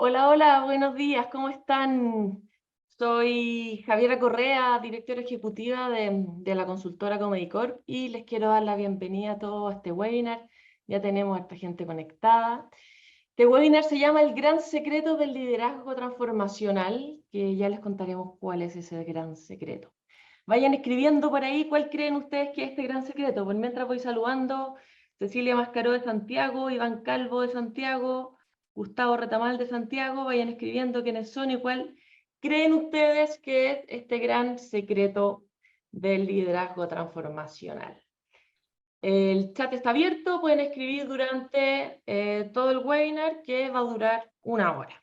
Hola, hola, buenos días, ¿cómo están? Soy Javiera Correa, directora ejecutiva de la consultora Comedicorp y les quiero dar la bienvenida a todos a este webinar. Ya tenemos a esta gente conectada. Este webinar se llama El gran secreto del liderazgo transformacional, que ya les contaremos cuál es ese gran secreto. Vayan escribiendo por ahí cuál creen ustedes que es este gran secreto. Por mientras voy saludando, Cecilia Mascaró de Santiago, Iván Calvo de Santiago, Gustavo Retamal de Santiago, vayan escribiendo quiénes son y cuál creen ustedes que es este gran secreto del liderazgo transformacional. El chat está abierto, pueden escribir durante todo el webinar que va a durar 1 hora.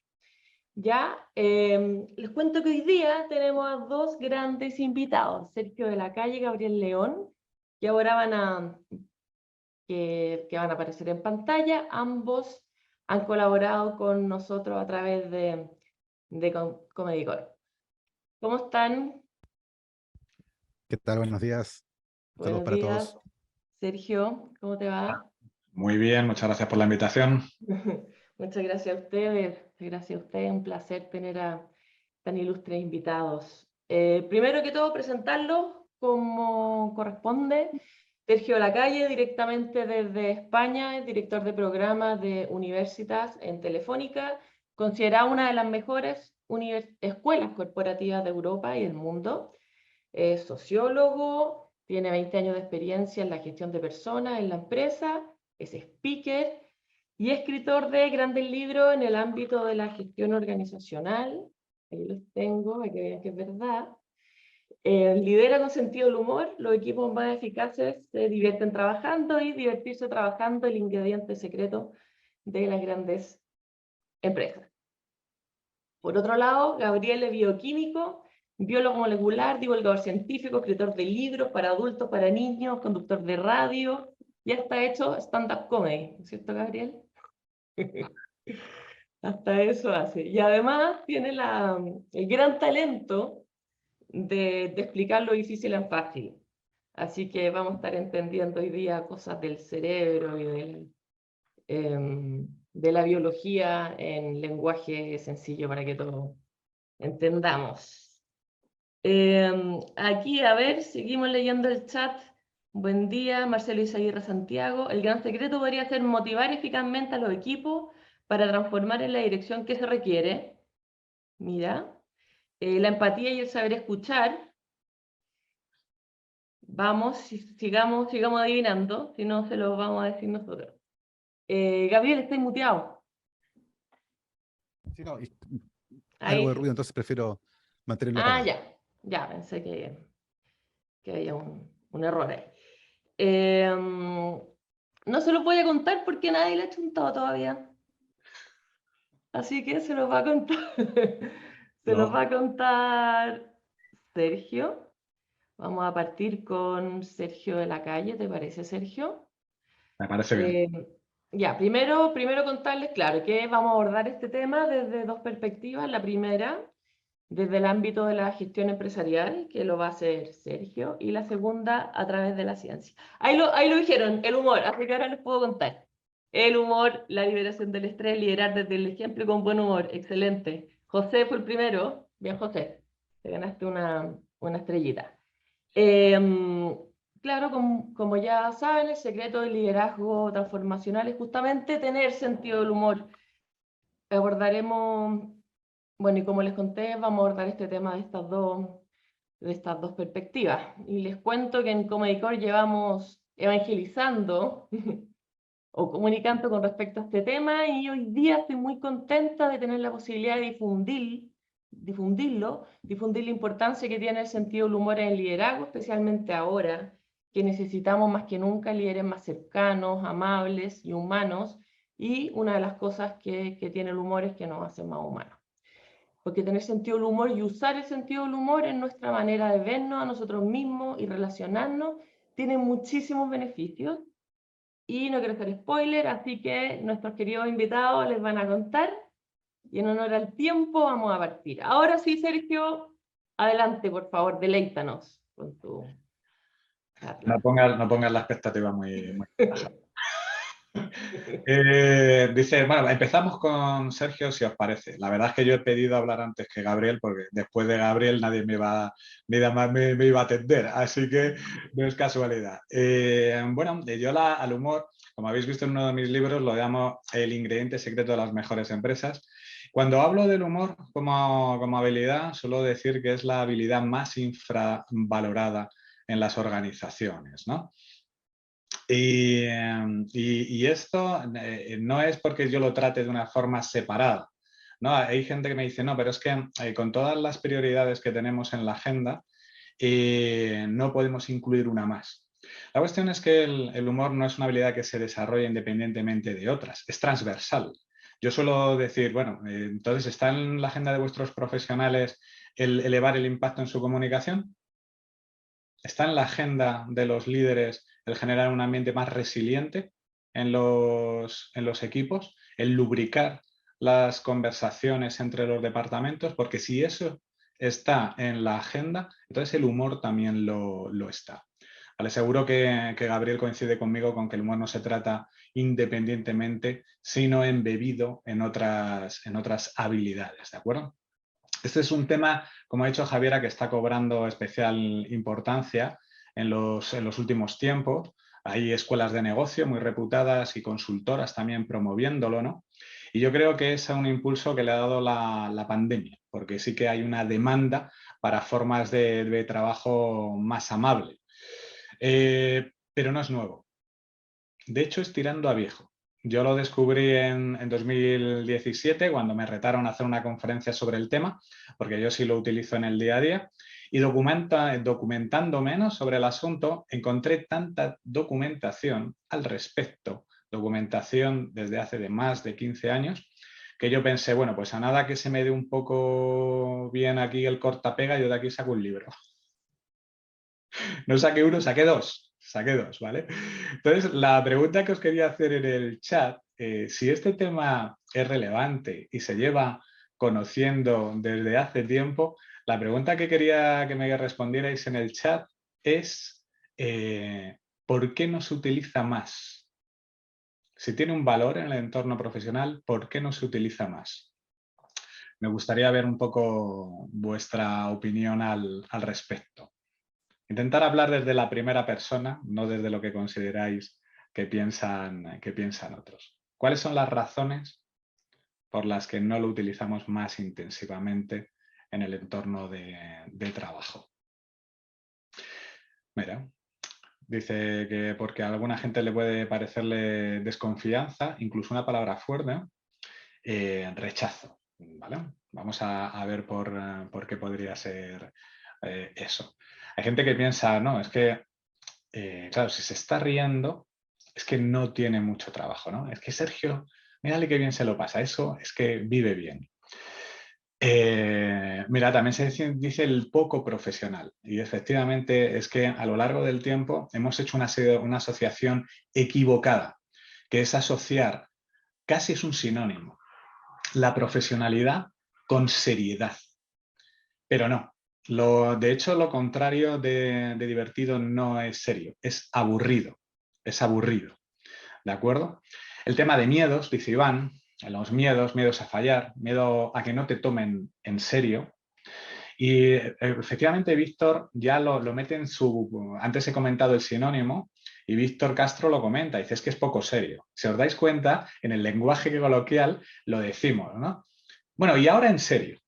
Ya, les cuento que hoy día tenemos a dos grandes invitados, Sergio de la Calle y Gabriel León, que ahora que van a aparecer en pantalla. Ambos han colaborado con nosotros a través de Comedicorp. ¿Cómo están? ¿Qué tal? Buenos días. Saludos Buenos para días. todos. Sergio, ¿cómo te va? Muy bien, muchas gracias por la invitación. Muchas gracias a ustedes. Gracias a ustedes. Un placer tener a tan ilustres invitados. Primero que todo, presentarlos como corresponde. Sergio Lacalle, directamente desde España, es director de programas de Universitas en Telefónica, considerada una de las mejores escuelas corporativas de Europa y del mundo. Es sociólogo, tiene 20 años de experiencia en la gestión de personas en la empresa, es speaker y escritor de grandes libros en el ámbito de la gestión organizacional. Ahí los tengo, para que vean que es verdad. Lidera con sentido del humor, los equipos más eficaces se divierten trabajando y divertirse trabajando el ingrediente secreto de las grandes empresas. Por otro lado, Gabriel es bioquímico, biólogo molecular, divulgador científico, escritor de libros para adultos, para niños, conductor de radio, ya está hecho stand-up comedy, ¿no es cierto, Gabriel? Hasta eso hace. Y además tiene el gran talento de explicar lo difícil en fácil. Así que vamos a estar entendiendo hoy día cosas del cerebro y de la biología en lenguaje sencillo para que todos entendamos. Aquí, a ver, seguimos leyendo el chat. Buen día, Marcelo Isaguirre Santiago. El gran secreto podría ser motivar eficazmente a los equipos para transformar en la dirección que se requiere. Mira, la empatía y el saber escuchar. Vamos, sigamos adivinando, si no se lo vamos a decir nosotros. Gabriel, estoy muteado. Sí, no, Ahí algo de sí. ruido, entonces prefiero mantenerlo Ah, apagado. ya, pensé que había un error ahí. No se los voy a contar porque nadie le ha chuntado todavía. Así que se los va a contar. Se los No, va a contar Sergio. Vamos a partir con Sergio de la Calle, ¿te parece, Sergio? me parece bien. Ya, primero contarles, claro, que vamos a abordar este tema desde dos perspectivas. La primera, desde el ámbito de la gestión empresarial, que lo va a hacer Sergio, y la segunda, a través de la ciencia. Ahí lo dijeron, el humor, así que ahora les puedo contar. El humor, la liberación del estrés, liderar desde el ejemplo y con buen humor. Excelente. José fue el primero. Bien, José, te ganaste una estrellita. Claro, como ya saben, el secreto del liderazgo transformacional es justamente tener sentido del humor. Abordaremos, bueno, y como les conté, vamos a abordar este tema de estas dos perspectivas. Y les cuento que en Comedicor llevamos evangelizando o comunicando con respecto a este tema y hoy día estoy muy contenta de tener la posibilidad de difundir la importancia que tiene el sentido del humor en el liderazgo, especialmente ahora que necesitamos más que nunca líderes más cercanos, amables y humanos, y una de las cosas que tiene el humor es que nos hace más humanos. Porque tener sentido del humor y usar el sentido del humor en nuestra manera de vernos a nosotros mismos y relacionarnos tiene muchísimos beneficios. Y no quiero hacer spoiler, así que nuestros queridos invitados les van a contar. Y en honor al tiempo vamos a partir. Ahora sí, Sergio, adelante, por favor, deleítanos con tu No charla. pongas la expectativa muy baja. Dice, bueno, empezamos con Sergio, si os parece. La verdad es que yo he pedido hablar antes que Gabriel, porque después de Gabriel nadie me iba a atender, así que no es casualidad. Bueno, yo al humor, como habéis visto en uno de mis libros, lo llamo el ingrediente secreto de las mejores empresas. Cuando hablo del humor como habilidad, suelo decir que es la habilidad más infravalorada en las organizaciones, ¿no? Y esto no es porque yo lo trate de una forma separada, ¿no? Hay gente que me dice, no, pero es que con todas las prioridades que tenemos en la agenda, no podemos incluir una más. La cuestión es que el humor no es una habilidad que se desarrolla independientemente de otras, es transversal. Yo suelo decir, bueno, entonces, ¿está en la agenda de vuestros profesionales el elevar el impacto en su comunicación? ¿Está en la agenda de los líderes el generar un ambiente más resiliente en los equipos, el lubricar las conversaciones entre los departamentos? Porque si eso está en la agenda, entonces el humor también lo está. Vale, seguro que Gabriel coincide conmigo con que el humor no se trata independientemente, sino embebido en otras habilidades, ¿de acuerdo? Este es un tema, como ha dicho Javiera, que está cobrando especial importancia en los últimos tiempos. Hay escuelas de negocio muy reputadas y consultoras también promoviéndolo, ¿no? Y yo creo que es un impulso que le ha dado la pandemia, porque sí que hay una demanda para formas de trabajo más amables. Pero no es nuevo. De hecho, es tirando a viejo. Yo lo descubrí en 2017 cuando me retaron a hacer una conferencia sobre el tema, porque yo sí lo utilizo en el día a día, y documentando menos sobre el asunto, encontré tanta documentación al respecto, documentación desde hace de más de 15 años, que yo pensé, bueno, pues a nada que se me dé un poco bien aquí el cortapega, yo de aquí saco un libro. No saqué uno, saqué dos, ¿vale? Entonces, la pregunta que os quería hacer en el chat, si este tema es relevante y se lleva conociendo desde hace tiempo, la pregunta que quería que me respondierais en el chat es, ¿por qué no se utiliza más? Si tiene un valor en el entorno profesional, ¿por qué no se utiliza más? Me gustaría ver un poco vuestra opinión al respecto. Intentar hablar desde la primera persona, no desde lo que consideráis que piensan otros. ¿Cuáles son las razones por las que no lo utilizamos más intensivamente en el entorno de trabajo? Mira, dice que porque a alguna gente le puede parecerle desconfianza, incluso una palabra fuerte, rechazo. ¿Vale? Vamos a ver por qué podría ser eso. Hay gente que piensa, no, es que claro, si se está riendo, es que no tiene mucho trabajo, ¿no? Es que Sergio, mírale qué bien se lo pasa, eso es que vive bien. Mira, también se dice el poco profesional y efectivamente es que a lo largo del tiempo hemos hecho una asociación equivocada, que es asociar, casi es un sinónimo, la profesionalidad con seriedad, pero no. De hecho, lo contrario de divertido no es serio, es aburrido. Es aburrido, ¿de acuerdo? El tema de miedos, dice Iván, los miedos a fallar, miedo a que no te tomen en serio. Y efectivamente Víctor ya lo mete en su... Antes he comentado el sinónimo y Víctor Castro lo comenta, dice es que es poco serio. Si os dais cuenta, en el lenguaje coloquial lo decimos, ¿no? Bueno, y ahora en serio.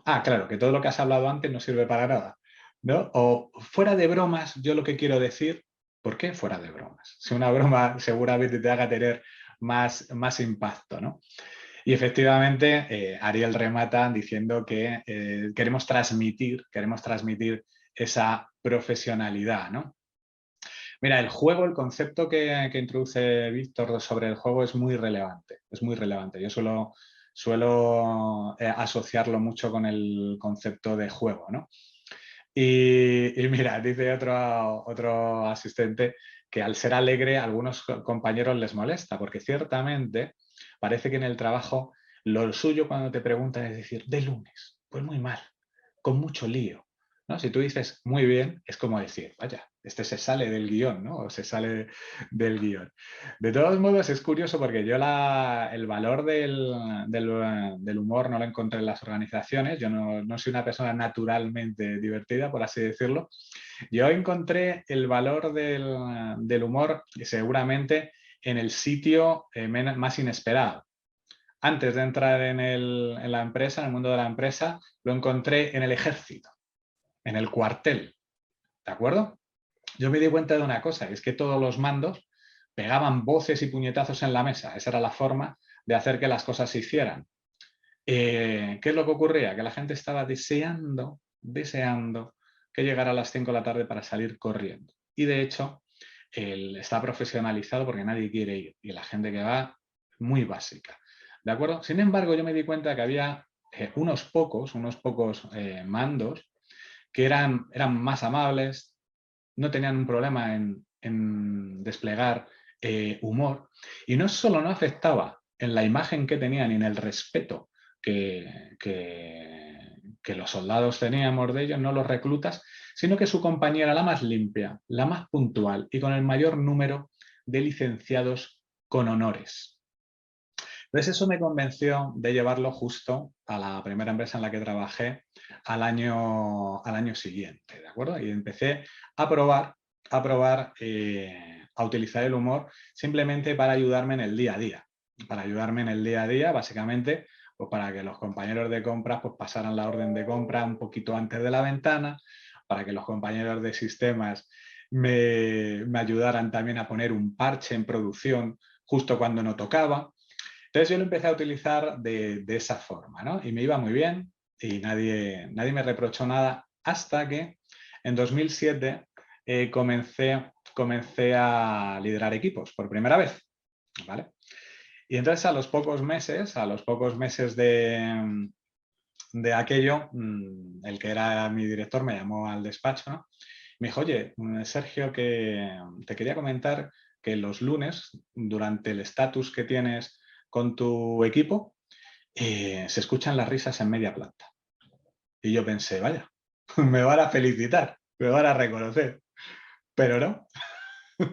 Ah, claro, que todo lo que has hablado antes no sirve para nada, ¿no? O fuera de bromas, yo lo que quiero decir, ¿por qué fuera de bromas? Si una broma seguramente te haga tener más impacto, ¿no? Y efectivamente, Ariel remata diciendo que queremos transmitir esa profesionalidad, ¿no? Mira, el juego, el concepto que introduce Víctor sobre el juego es muy relevante, es muy relevante. Yo suelo asociarlo mucho con el concepto de juego, ¿no? Y mira, dice otro asistente que al ser alegre a algunos compañeros les molesta, porque ciertamente parece que en el trabajo lo suyo cuando te preguntan es decir, de lunes, pues muy mal, con mucho lío, ¿no? Si tú dices muy bien, es como decir, vaya, este se sale del guión, ¿no? O se sale del guión. De todos modos, es curioso porque yo el valor del humor no lo encontré en las organizaciones. Yo no soy una persona naturalmente divertida, por así decirlo. Yo encontré el valor del humor seguramente en el sitio más inesperado. Antes de entrar en la empresa, en el mundo de la empresa, lo encontré en el ejército, en el cuartel, ¿de acuerdo? Yo me di cuenta de una cosa, es que todos los mandos pegaban voces y puñetazos en la mesa. Esa era la forma de hacer que las cosas se hicieran. ¿Qué es lo que ocurría? Que la gente estaba deseando que llegara a las 5 de la tarde para salir corriendo. Y de hecho, está profesionalizado porque nadie quiere ir. Y la gente que va, muy básica. ¿De acuerdo? Sin embargo, yo me di cuenta que había unos pocos mandos que eran más amables, no tenían un problema en desplegar humor, y no solo no afectaba en la imagen que tenían y en el respeto que los soldados teníamos de ellos, no los reclutas, sino que su compañía era la más limpia, la más puntual y con el mayor número de licenciados con honores. Entonces eso me convenció de llevarlo justo a la primera empresa en la que trabajé al año siguiente, ¿de acuerdo? Y empecé a probar a utilizar el humor simplemente para ayudarme en el día a día. Para ayudarme en el día a día, básicamente, pues para que los compañeros de compras pues, pasaran la orden de compra un poquito antes de la ventana, para que los compañeros de sistemas me ayudaran también a poner un parche en producción justo cuando no tocaba. Entonces yo lo empecé a utilizar de esa forma, ¿no? Y me iba muy bien y nadie me reprochó nada hasta que en 2007 comencé a liderar equipos por primera vez, ¿vale? Y entonces a los pocos meses de aquello, el que era mi director me llamó al despacho, ¿no? Me dijo, oye, Sergio, que te quería comentar que los lunes, durante el estatus que tienes con tu equipo, se escuchan las risas en media planta. Y yo pensé, vaya, me van a felicitar, me van a reconocer. Pero no,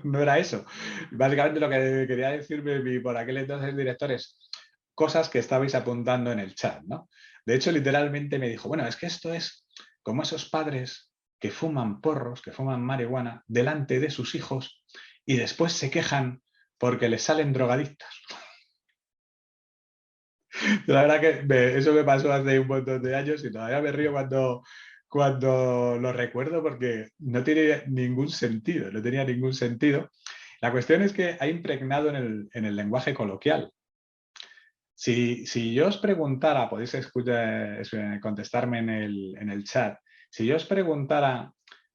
no era eso. Básicamente lo que quería decirme por aquel entonces director es cosas que estabais apuntando en el chat, ¿no? De hecho, literalmente me dijo, bueno, es que esto es como esos padres que fuman porros, que fuman marihuana delante de sus hijos y después se quejan porque les salen drogadictos. La verdad que eso me pasó hace un montón de años y todavía me río cuando lo recuerdo porque no tiene ningún sentido, no tenía ningún sentido. La cuestión es que ha impregnado en el lenguaje coloquial. Si yo os preguntara, podéis contestarme en el chat, si yo os preguntara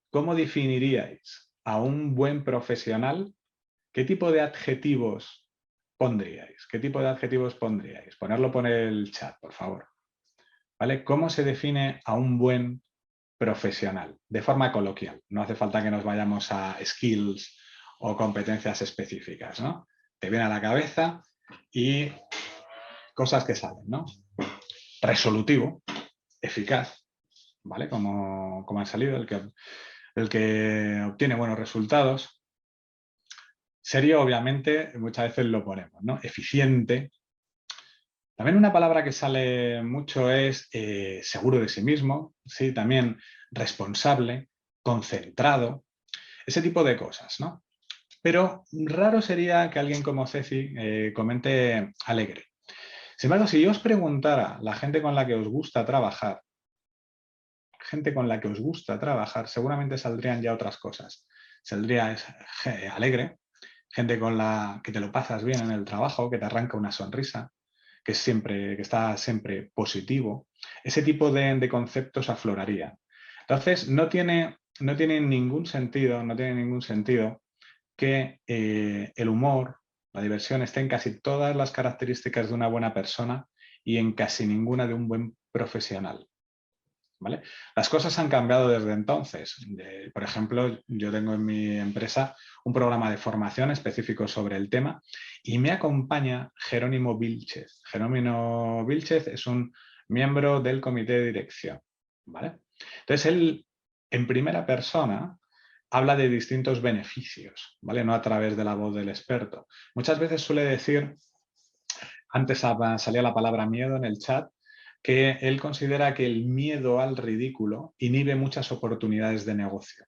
cómo definiríais a un buen profesional, ¿qué tipo de adjetivos pondríais? ¿Qué tipo de adjetivos pondríais? Ponerlo por el chat, por favor. ¿Vale? ¿Cómo se define a un buen profesional? De forma coloquial. No hace falta que nos vayamos a skills o competencias específicas, ¿no? Te viene a la cabeza y cosas que salen, ¿no? Resolutivo, eficaz, ¿vale? Como ha salido, el que obtiene buenos resultados. Serio, obviamente, muchas veces lo ponemos, ¿no? Eficiente. También una palabra que sale mucho es seguro de sí mismo, ¿sí? También responsable, concentrado, ese tipo de cosas, ¿no? Pero raro sería que alguien como Ceci comente alegre. Sin embargo, si yo os preguntara la gente con la que os gusta trabajar, seguramente saldrían ya otras cosas. Saldría alegre, gente con la que te lo pasas bien en el trabajo, que te arranca una sonrisa, que está siempre positivo. Ese tipo de conceptos aflorarían. Entonces, no tiene ningún sentido que el humor, la diversión esté en casi todas las características de una buena persona y en casi ninguna de un buen profesional. ¿Vale? Las cosas han cambiado desde entonces. Por ejemplo, yo tengo en mi empresa un programa de formación específico sobre el tema y me acompaña Jerónimo Vilchez. Jerónimo Vilchez es un miembro del comité de dirección. ¿Vale? Entonces, él en primera persona, habla de distintos beneficios, ¿vale? No a través de la voz del experto. Muchas veces suele decir, antes salía la palabra miedo en el chat, que él considera que el miedo al ridículo inhibe muchas oportunidades de negocio.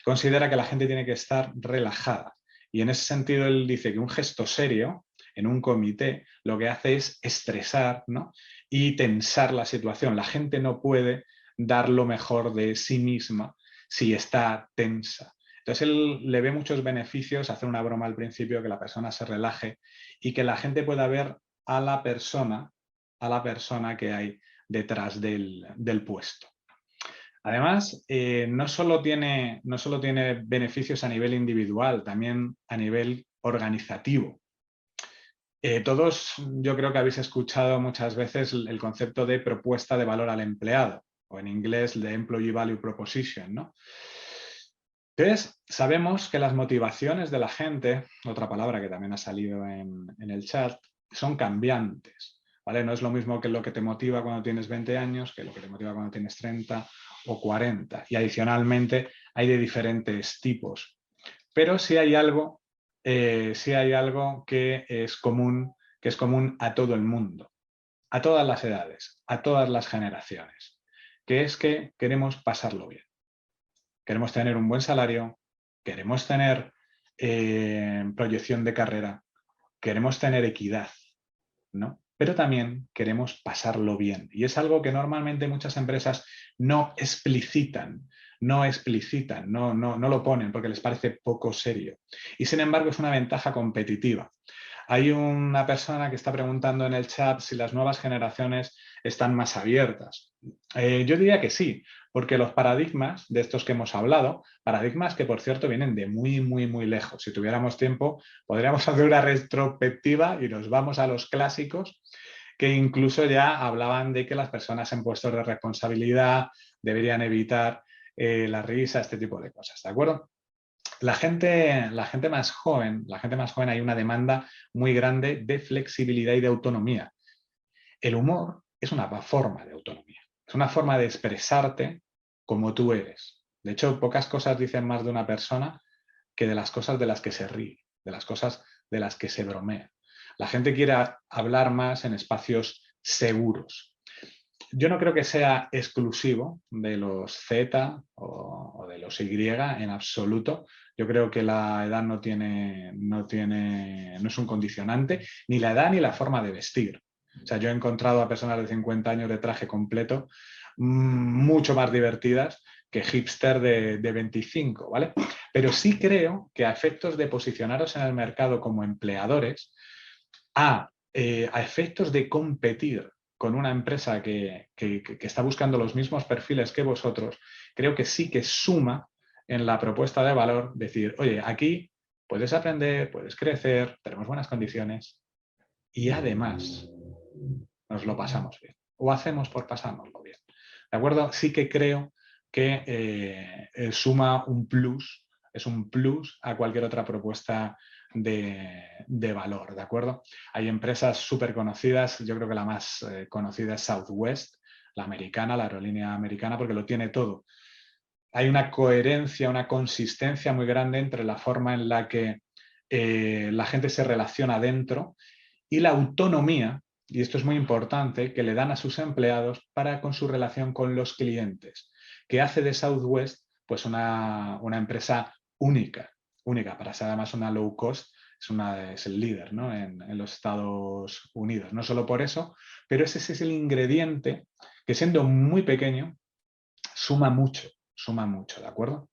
Considera que la gente tiene que estar relajada. Y en ese sentido él dice que un gesto serio en un comité lo que hace es estresar, ¿no? Y tensar la situación. La gente no puede dar lo mejor de sí misma si está tensa. Entonces él le ve muchos beneficios, hacer una broma al principio, que la persona se relaje y que la gente pueda ver a la persona que hay detrás del puesto. Además, no solo tiene beneficios a nivel individual, también a nivel organizativo. Todos yo creo que habéis escuchado muchas veces el concepto de propuesta de valor al empleado, o en inglés de Employee Value Proposition, ¿no? Entonces, sabemos que las motivaciones de la gente, otra palabra que también ha salido en el chat, son cambiantes, ¿vale? No es lo mismo que lo que te motiva cuando tienes 20 años que lo que te motiva cuando tienes 30 o 40. Y adicionalmente hay de diferentes tipos. Pero sí hay algo que es común a todo el mundo, a todas las edades, a todas las generaciones, que es que queremos pasarlo bien. Queremos tener un buen salario, queremos tener proyección de carrera, queremos tener equidad, ¿no? Pero también queremos pasarlo bien. Y es algo que normalmente muchas empresas no explicitan, no lo ponen porque les parece poco serio. Y sin embargo es una ventaja competitiva. Hay una persona que está preguntando en el chat si las nuevas generaciones están más abiertas. Yo diría que sí, porque los paradigmas de estos que hemos hablado, paradigmas que por cierto vienen de muy, muy, muy lejos. Si tuviéramos tiempo, podríamos hacer una retrospectiva y nos vamos a los clásicos que incluso ya hablaban de que las personas en puestos de responsabilidad deberían evitar la risa, este tipo de cosas, ¿de acuerdo? La gente más joven, hay una demanda muy grande de flexibilidad y de autonomía. El humor es una forma de autonomía, es una forma de expresarte como tú eres. De hecho, pocas cosas dicen más de una persona que de las cosas de las que se ríe, de las cosas de las que se bromea. La gente quiere hablar más en espacios seguros. Yo no creo que sea exclusivo de los Z o de los Y en absoluto. Yo creo que la edad no es un condicionante, ni la edad ni la forma de vestir. O sea, yo he encontrado a personas de 50 años de traje completo mucho más divertidas que hipster de 25, ¿vale? Pero sí creo que a efectos de posicionaros en el mercado como empleadores, a efectos de competir con una empresa que está buscando los mismos perfiles que vosotros, creo que sí que suma en la propuesta de valor decir, oye, aquí puedes aprender, puedes crecer, tenemos buenas condiciones y además nos lo pasamos bien o hacemos por pasárnoslo bien. ¿De acuerdo? Sí que creo que suma un plus, es un plus a cualquier otra propuesta de valor, ¿de acuerdo? Hay empresas súper conocidas, yo creo que la más conocida es Southwest, la americana, la aerolínea americana, porque lo tiene todo. Hay una coherencia, una consistencia muy grande entre la forma en la que la gente se relaciona dentro y la autonomía, y esto es muy importante, que le dan a sus empleados con su relación con los clientes, que hace de Southwest pues una empresa única para ser además una low cost, es el líder, ¿no? en los Estados Unidos. No solo por eso, pero ese es el ingrediente que siendo muy pequeño suma mucho, ¿de acuerdo?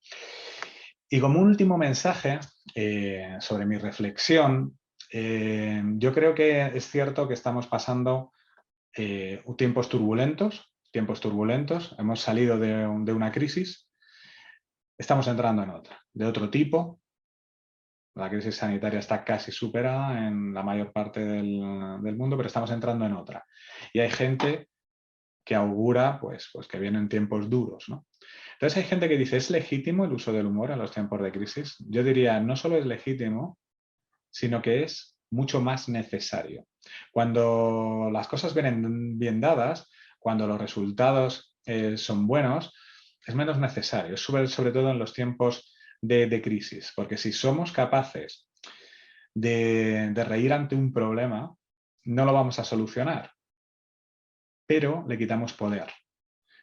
Y como último mensaje sobre mi reflexión, yo creo que es cierto que estamos pasando tiempos turbulentos, hemos salido de una crisis, estamos entrando en otra, de otro tipo. La crisis sanitaria está casi superada en la mayor parte del mundo, pero estamos entrando en otra. Y hay gente que augura pues que vienen tiempos duros, ¿no? Entonces hay gente que dice, ¿es legítimo el uso del humor en los tiempos de crisis? Yo diría, no solo es legítimo, sino que es mucho más necesario. Cuando las cosas vienen bien dadas, cuando los resultados son buenos, es menos necesario, sobre todo en los tiempos de crisis, porque si somos capaces de reír ante un problema, no lo vamos a solucionar, pero le quitamos poder.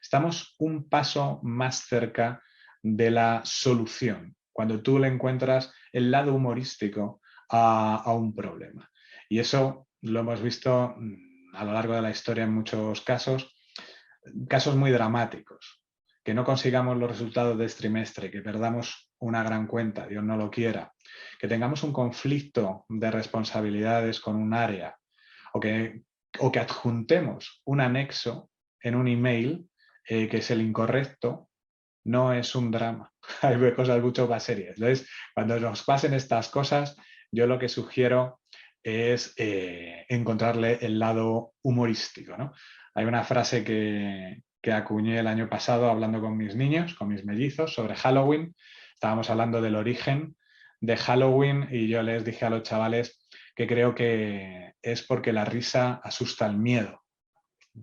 Estamos un paso más cerca de la solución, cuando tú le encuentras el lado humorístico a un problema. Y eso lo hemos visto a lo largo de la historia en muchos casos muy dramáticos. Que no consigamos los resultados de este trimestre, que perdamos una gran cuenta, Dios no lo quiera, que tengamos un conflicto de responsabilidades con un área, o que adjuntemos un anexo en un email que es el incorrecto, no es un drama. Hay cosas mucho más serias. Entonces, cuando nos pasen estas cosas, yo lo que sugiero es encontrarle el lado humorístico, ¿no? Hay una frase que acuñé el año pasado hablando con mis niños, con mis mellizos, sobre Halloween. Estábamos hablando del origen de Halloween y yo les dije a los chavales que creo que es porque la risa asusta el miedo.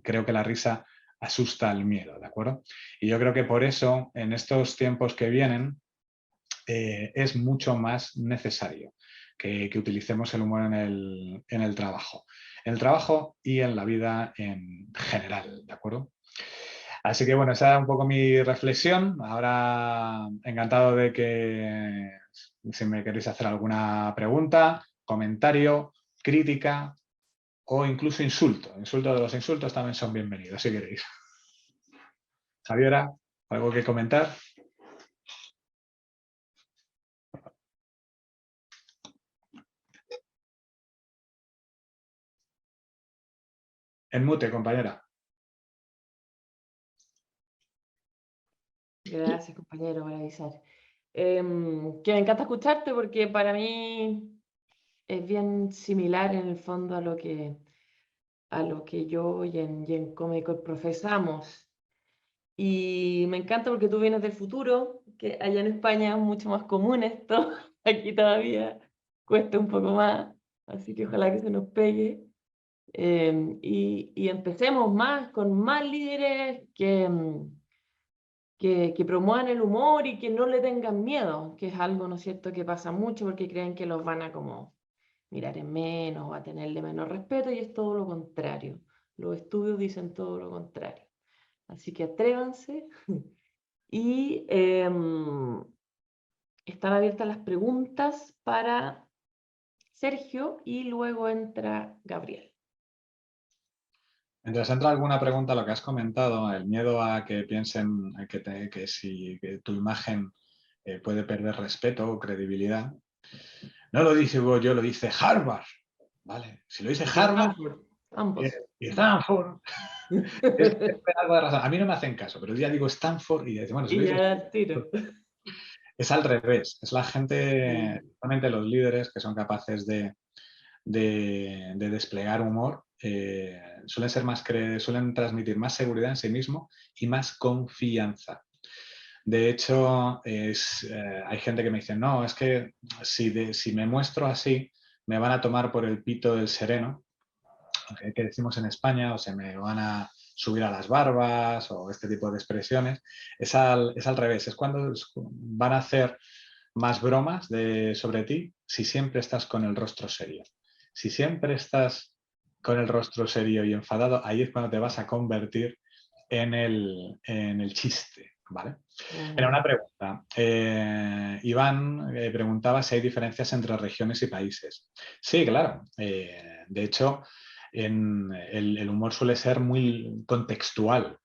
Creo que la risa asusta el miedo, ¿de acuerdo? Y yo creo que por eso, en estos tiempos que vienen, es mucho más necesario que utilicemos el humor en el trabajo. En el trabajo y en la vida en general, ¿de acuerdo? Así que bueno, esa era un poco mi reflexión. Ahora encantado de que si me queréis hacer alguna pregunta, comentario, crítica o incluso insulto. Insulto de los insultos también son bienvenidos, si queréis. Javiera, ¿algo que comentar? En mute, compañera. Gracias, compañero, por avisar. Que me encanta escucharte porque para mí es bien similar en el fondo a lo que yo y en Comeco profesamos. Y me encanta porque tú vienes del futuro, que allá en España es mucho más común esto, aquí todavía cuesta un poco más, así que ojalá que se nos pegue. Y empecemos más con más líderes que promuevan el humor y que no le tengan miedo, que es algo, ¿no es cierto?, que pasa mucho porque creen que los van a como mirar en menos o a tenerle menos respeto y es todo lo contrario. Los estudios dicen todo lo contrario. Así que atrévanse y están abiertas las preguntas para Sergio y luego entra Gabriel. Mientras entra alguna pregunta, lo que has comentado, el miedo a que piensen que tu imagen puede perder respeto o credibilidad, no lo dice yo, lo dice Harvard, ¿vale? Si lo dice Harvard Ambos. y Stanford, es algo de razón. A mí no me hacen caso, pero ya digo Stanford y bueno, si lo Y dice ya tiro. es al revés. Es la gente, realmente los líderes que son capaces de desplegar humor, suelen transmitir más seguridad en sí mismo y más confianza. De hecho, hay gente que me dice, no, es que si me muestro así, me van a tomar por el pito del sereno, que decimos en España, o se me van a subir a las barbas o este tipo de expresiones. Es al revés, es cuando van a hacer más bromas sobre ti si siempre estás con el rostro serio. Si siempre estás con el rostro serio y enfadado, ahí es cuando te vas a convertir en el chiste, ¿vale? Era una pregunta. Iván preguntaba si hay diferencias entre regiones y países. Sí, claro. De hecho, el humor suele ser muy contextual.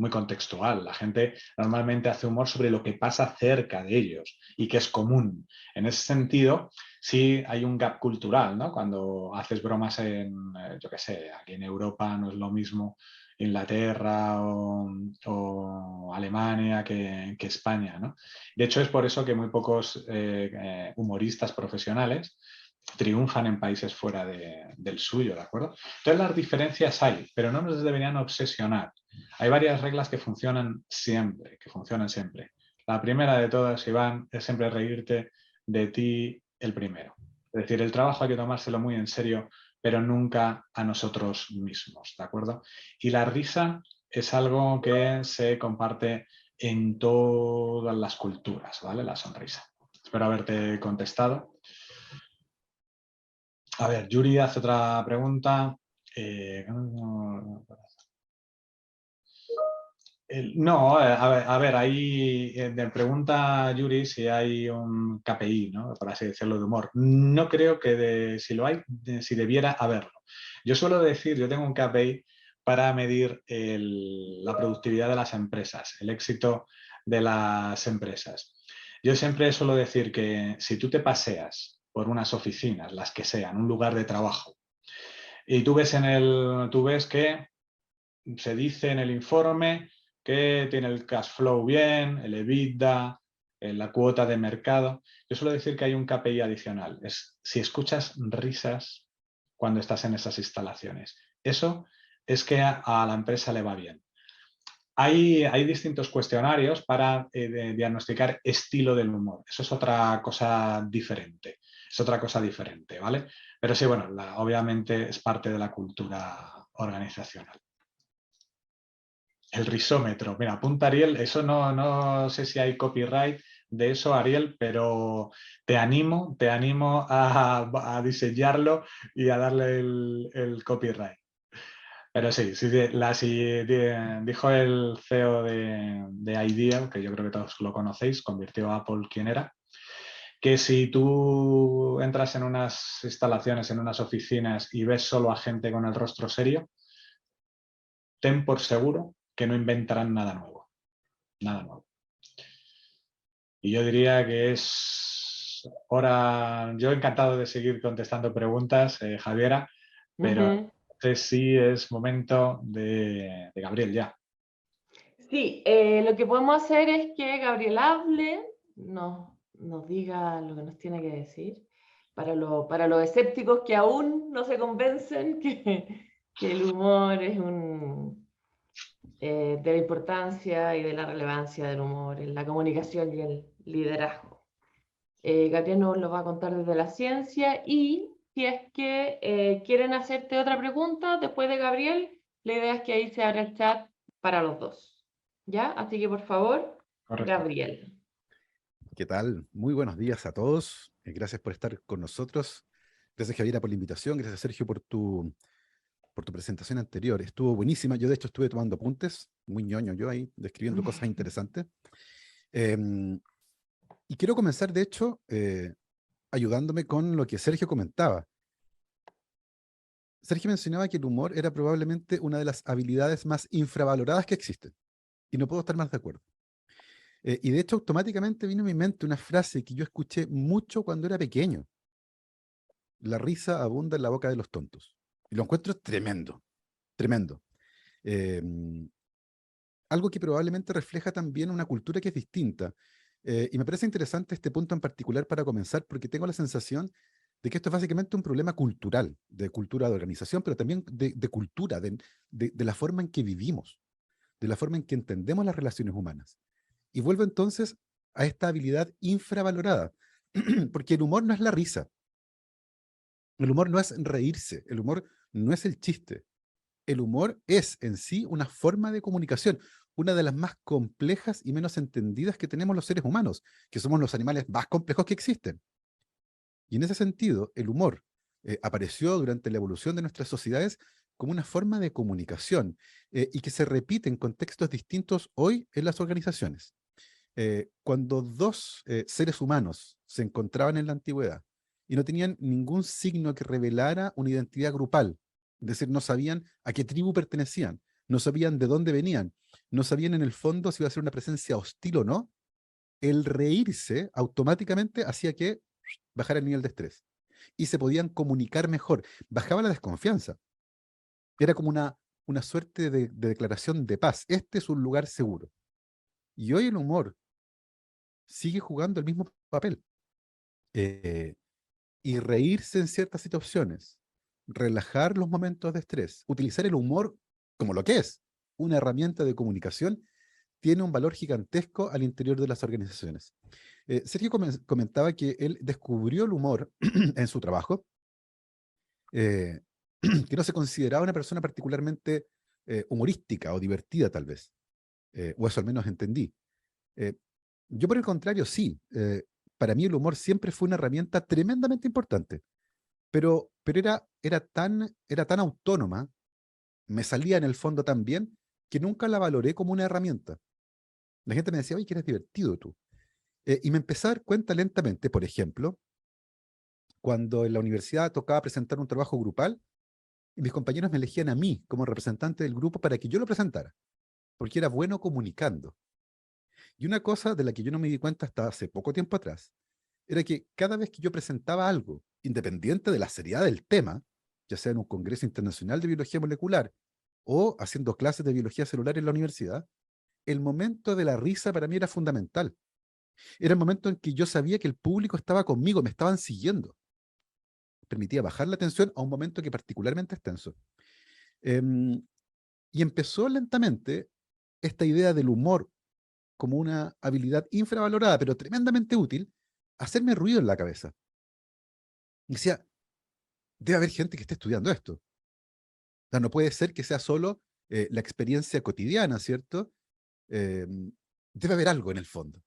Muy contextual. La gente normalmente hace humor sobre lo que pasa cerca de ellos y que es común. En ese sentido, sí hay un gap cultural, ¿no? Cuando haces bromas yo qué sé, aquí en Europa no es lo mismo Inglaterra o Alemania que España, ¿no? De hecho, es por eso que muy pocos humoristas profesionales triunfan en países fuera del suyo, ¿de acuerdo? Entonces las diferencias hay, pero no nos deberían obsesionar. Hay varias reglas que funcionan siempre, La primera de todas, Iván, es siempre reírte de ti el primero. Es decir, el trabajo hay que tomárselo muy en serio, pero nunca a nosotros mismos, ¿de acuerdo? Y la risa es algo que se comparte en todas las culturas, ¿vale? La sonrisa. Espero haberte contestado. A ver, Yuri hace otra pregunta. No, a ver, ahí me pregunta Yuri si hay un KPI, ¿no? Por así decirlo, de humor. No creo que si lo hay, si debiera haberlo. Yo suelo decir, yo tengo un KPI para medir la productividad de las empresas, el éxito de las empresas. Yo siempre suelo decir que si tú te paseas por unas oficinas, las que sean, un lugar de trabajo, y tú ves que se dice en el informe que tiene el cash flow bien, el EBITDA, la cuota de mercado. Yo suelo decir que hay un KPI adicional. Es si escuchas risas cuando estás en esas instalaciones. Eso es que a la empresa le va bien. Hay distintos cuestionarios para diagnosticar estilo del humor. Eso es otra cosa diferente. Es otra cosa diferente, ¿vale? Pero sí, bueno, obviamente es parte de la cultura organizacional. El risómetro. Mira, apunta Ariel, eso no sé si hay copyright de eso, Ariel, pero te animo a diseñarlo y a darle el copyright. Pero sí, dijo el CEO de IDEO, que yo creo que todos lo conocéis, convirtió a Apple quien era, que si tú entras en unas instalaciones, en unas oficinas y ves solo a gente con el rostro serio, ten por seguro que no inventarán nada nuevo. Nada nuevo. Y yo diría que es hora, yo encantado de seguir contestando preguntas, Javiera, pero sí es momento de Gabriel ya. Sí, lo que podemos hacer es que Gabriel hable, nos diga lo que nos tiene que decir, para los escépticos que aún no se convencen que el humor es de la importancia y de la relevancia del humor en la comunicación y el liderazgo. Gabriel nos lo va a contar desde la ciencia y si es que quieren hacerte otra pregunta después de Gabriel, la idea es que ahí se abra el chat para los dos. ¿Ya? Así que por favor, Correcto. Gabriel. ¿Qué tal? Muy buenos días a todos. Gracias por estar con nosotros. Gracias, Javiera, por la invitación. Gracias, Sergio, por tu presentación anterior. Estuvo buenísima. Yo, de hecho, estuve tomando apuntes, muy ñoño yo ahí, describiendo cosas interesantes. Y quiero comenzar, de hecho, ayudándome con lo que Sergio comentaba. Sergio mencionaba que el humor era probablemente una de las habilidades más infravaloradas que existen. Y no puedo estar más de acuerdo. Y de hecho, automáticamente vino a mi mente una frase que yo escuché mucho cuando era pequeño. La risa abunda en la boca de los tontos. Y lo encuentro tremendo, tremendo. Eh, Algo que probablemente refleja también una cultura que es distinta. Y me parece interesante este punto en particular para comenzar, porque tengo la sensación de que esto es básicamente un problema cultural, de cultura de organización, pero también de cultura, de la forma en que vivimos, de la forma en que entendemos las relaciones humanas. Y vuelvo entonces a esta habilidad infravalorada, porque el humor no es la risa, el humor no es reírse, el humor no es el chiste, el humor es en sí una forma de comunicación, una de las más complejas y menos entendidas que tenemos los seres humanos, que somos los animales más complejos que existen. Y en ese sentido, el humor apareció durante la evolución de nuestras sociedades como una forma de comunicación y que se repite en contextos distintos hoy en las organizaciones. Cuando dos seres humanos se encontraban en la antigüedad y no tenían ningún signo que revelara una identidad grupal, es decir, no sabían a qué tribu pertenecían, no sabían de dónde venían, no sabían en el fondo si iba a ser una presencia hostil o no, el reírse automáticamente hacía que bajara el nivel de estrés y se podían comunicar mejor, bajaba la desconfianza. Era como una suerte de declaración de paz. Este es un lugar seguro. Y hoy el humor sigue jugando el mismo papel. Eh, y reírse en ciertas situaciones, relajar los momentos de estrés, utilizar el humor como lo que es, una herramienta de comunicación, tiene un valor gigantesco al interior de las organizaciones. Sergio comentaba que él descubrió el humor en su trabajo, eh, que no se consideraba una persona particularmente humorística o divertida tal vez, o eso al menos entendí. Yo por el contrario, sí. Para mí el humor siempre fue una herramienta tremendamente importante, pero era tan autónoma, me salía en el fondo tan bien, que nunca la valoré como una herramienta. La gente me decía, oye, que eres divertido tú. Y me empecé a dar cuenta lentamente, por ejemplo, cuando en la universidad tocaba presentar un trabajo grupal, y mis compañeros me elegían a mí como representante del grupo para que yo lo presentara, porque era bueno comunicando. Y una cosa de la que yo no me di cuenta hasta hace poco tiempo atrás, era que cada vez que yo presentaba algo, independiente de la seriedad del tema, ya sea en un congreso internacional de biología molecular o haciendo clases de biología celular en la universidad, el momento de la risa para mí era fundamental. Era el momento en que yo sabía que el público estaba conmigo, me estaban siguiendo. Permitía bajar la tensión a un momento que particularmente es tenso. Em, y empezó lentamente esta idea del humor como una habilidad infravalorada, pero tremendamente útil, a hacerme ruido en la cabeza. Y decía, debe haber gente que esté estudiando esto. O sea, no puede ser que sea solo la experiencia cotidiana, ¿cierto? Debe haber algo en el fondo.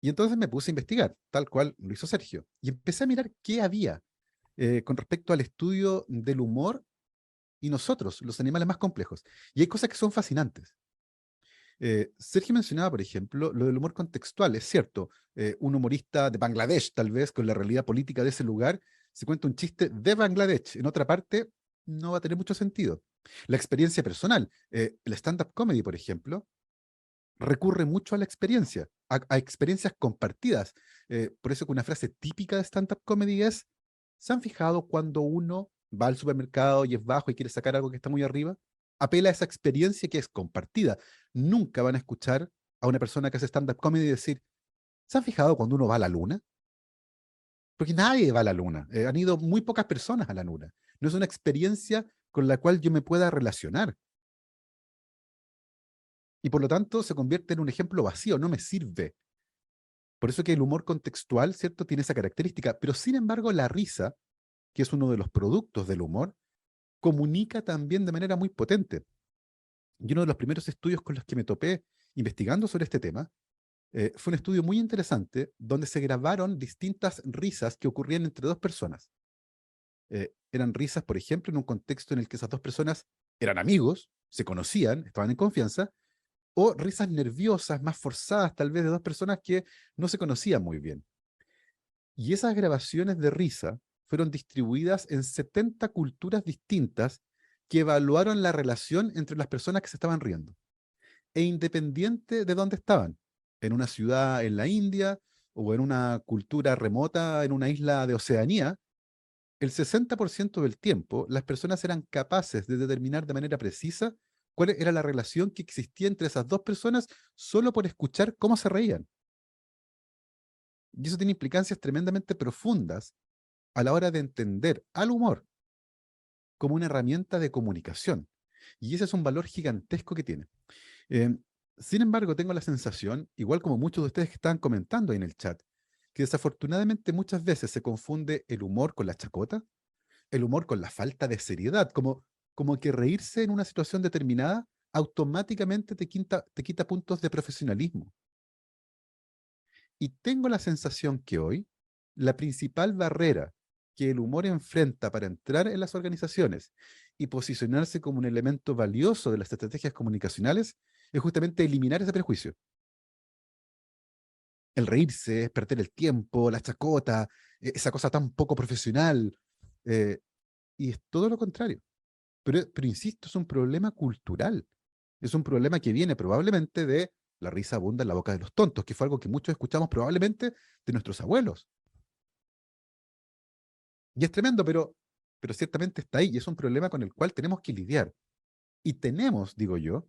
Y entonces me puse a investigar, tal cual lo hizo Sergio, y empecé a mirar qué había con respecto al estudio del humor y nosotros, los animales más complejos. Y hay cosas que son fascinantes. Sergio mencionaba, por ejemplo, lo del humor contextual. Es cierto, un humorista de Bangladesh, tal vez, con la realidad política de ese lugar, se cuenta un chiste de Bangladesh. En otra parte, no va a tener mucho sentido. La experiencia personal, el stand-up comedy, por ejemplo, recurre mucho a la experiencia, a experiencias compartidas. Por eso que una frase típica de stand-up comedy es, ¿se han fijado cuando uno va al supermercado y es bajo y quiere sacar algo que está muy arriba? Apela a esa experiencia que es compartida. Nunca van a escuchar a una persona que hace stand-up comedy decir, ¿se han fijado cuando uno va a la luna? Porque nadie va a la luna. Han ido muy pocas personas a la luna. No es una experiencia con la cual yo me pueda relacionar. Y por lo tanto se convierte en un ejemplo vacío, no me sirve. Por eso que el humor contextual, ¿cierto?, tiene esa característica, pero sin embargo la risa, que es uno de los productos del humor, comunica también de manera muy potente. Y uno de los primeros estudios con los que me topé investigando sobre este tema fue un estudio muy interesante donde se grabaron distintas risas que ocurrían entre dos personas. Eran risas, por ejemplo, en un contexto en el que esas dos personas eran amigos, se conocían, estaban en confianza, o risas nerviosas, más forzadas, tal vez de dos personas que no se conocían muy bien. Y esas grabaciones de risa fueron distribuidas en 70 culturas distintas que evaluaron la relación entre las personas que se estaban riendo. E independiente de dónde estaban, en una ciudad en la India o en una cultura remota en una isla de Oceanía, el 60% del tiempo las personas eran capaces de determinar de manera precisa cuál era la relación que existía entre esas dos personas solo por escuchar cómo se reían. Y eso tiene implicancias tremendamente profundas a la hora de entender al humor como una herramienta de comunicación. Y ese es un valor gigantesco que tiene. Eh, Sin embargo, tengo la sensación, igual como muchos de ustedes que estaban comentando ahí en el chat, que desafortunadamente muchas veces se confunde el humor con la chacota, el humor con la falta de seriedad, como que reírse en una situación determinada automáticamente te quita puntos de profesionalismo. Y tengo la sensación que hoy la principal barrera que el humor enfrenta para entrar en las organizaciones y posicionarse como un elemento valioso de las estrategias comunicacionales es justamente eliminar ese prejuicio. El reírse, perder el tiempo, la chacota, esa cosa tan poco profesional. eh, y es todo lo contrario. Pero insisto, es un problema cultural. Es un problema que viene probablemente de la risa abunda en la boca de los tontos, que fue algo que muchos escuchamos probablemente de nuestros abuelos. Y es tremendo, pero ciertamente está ahí y es un problema con el cual tenemos que lidiar. Y tenemos, digo yo,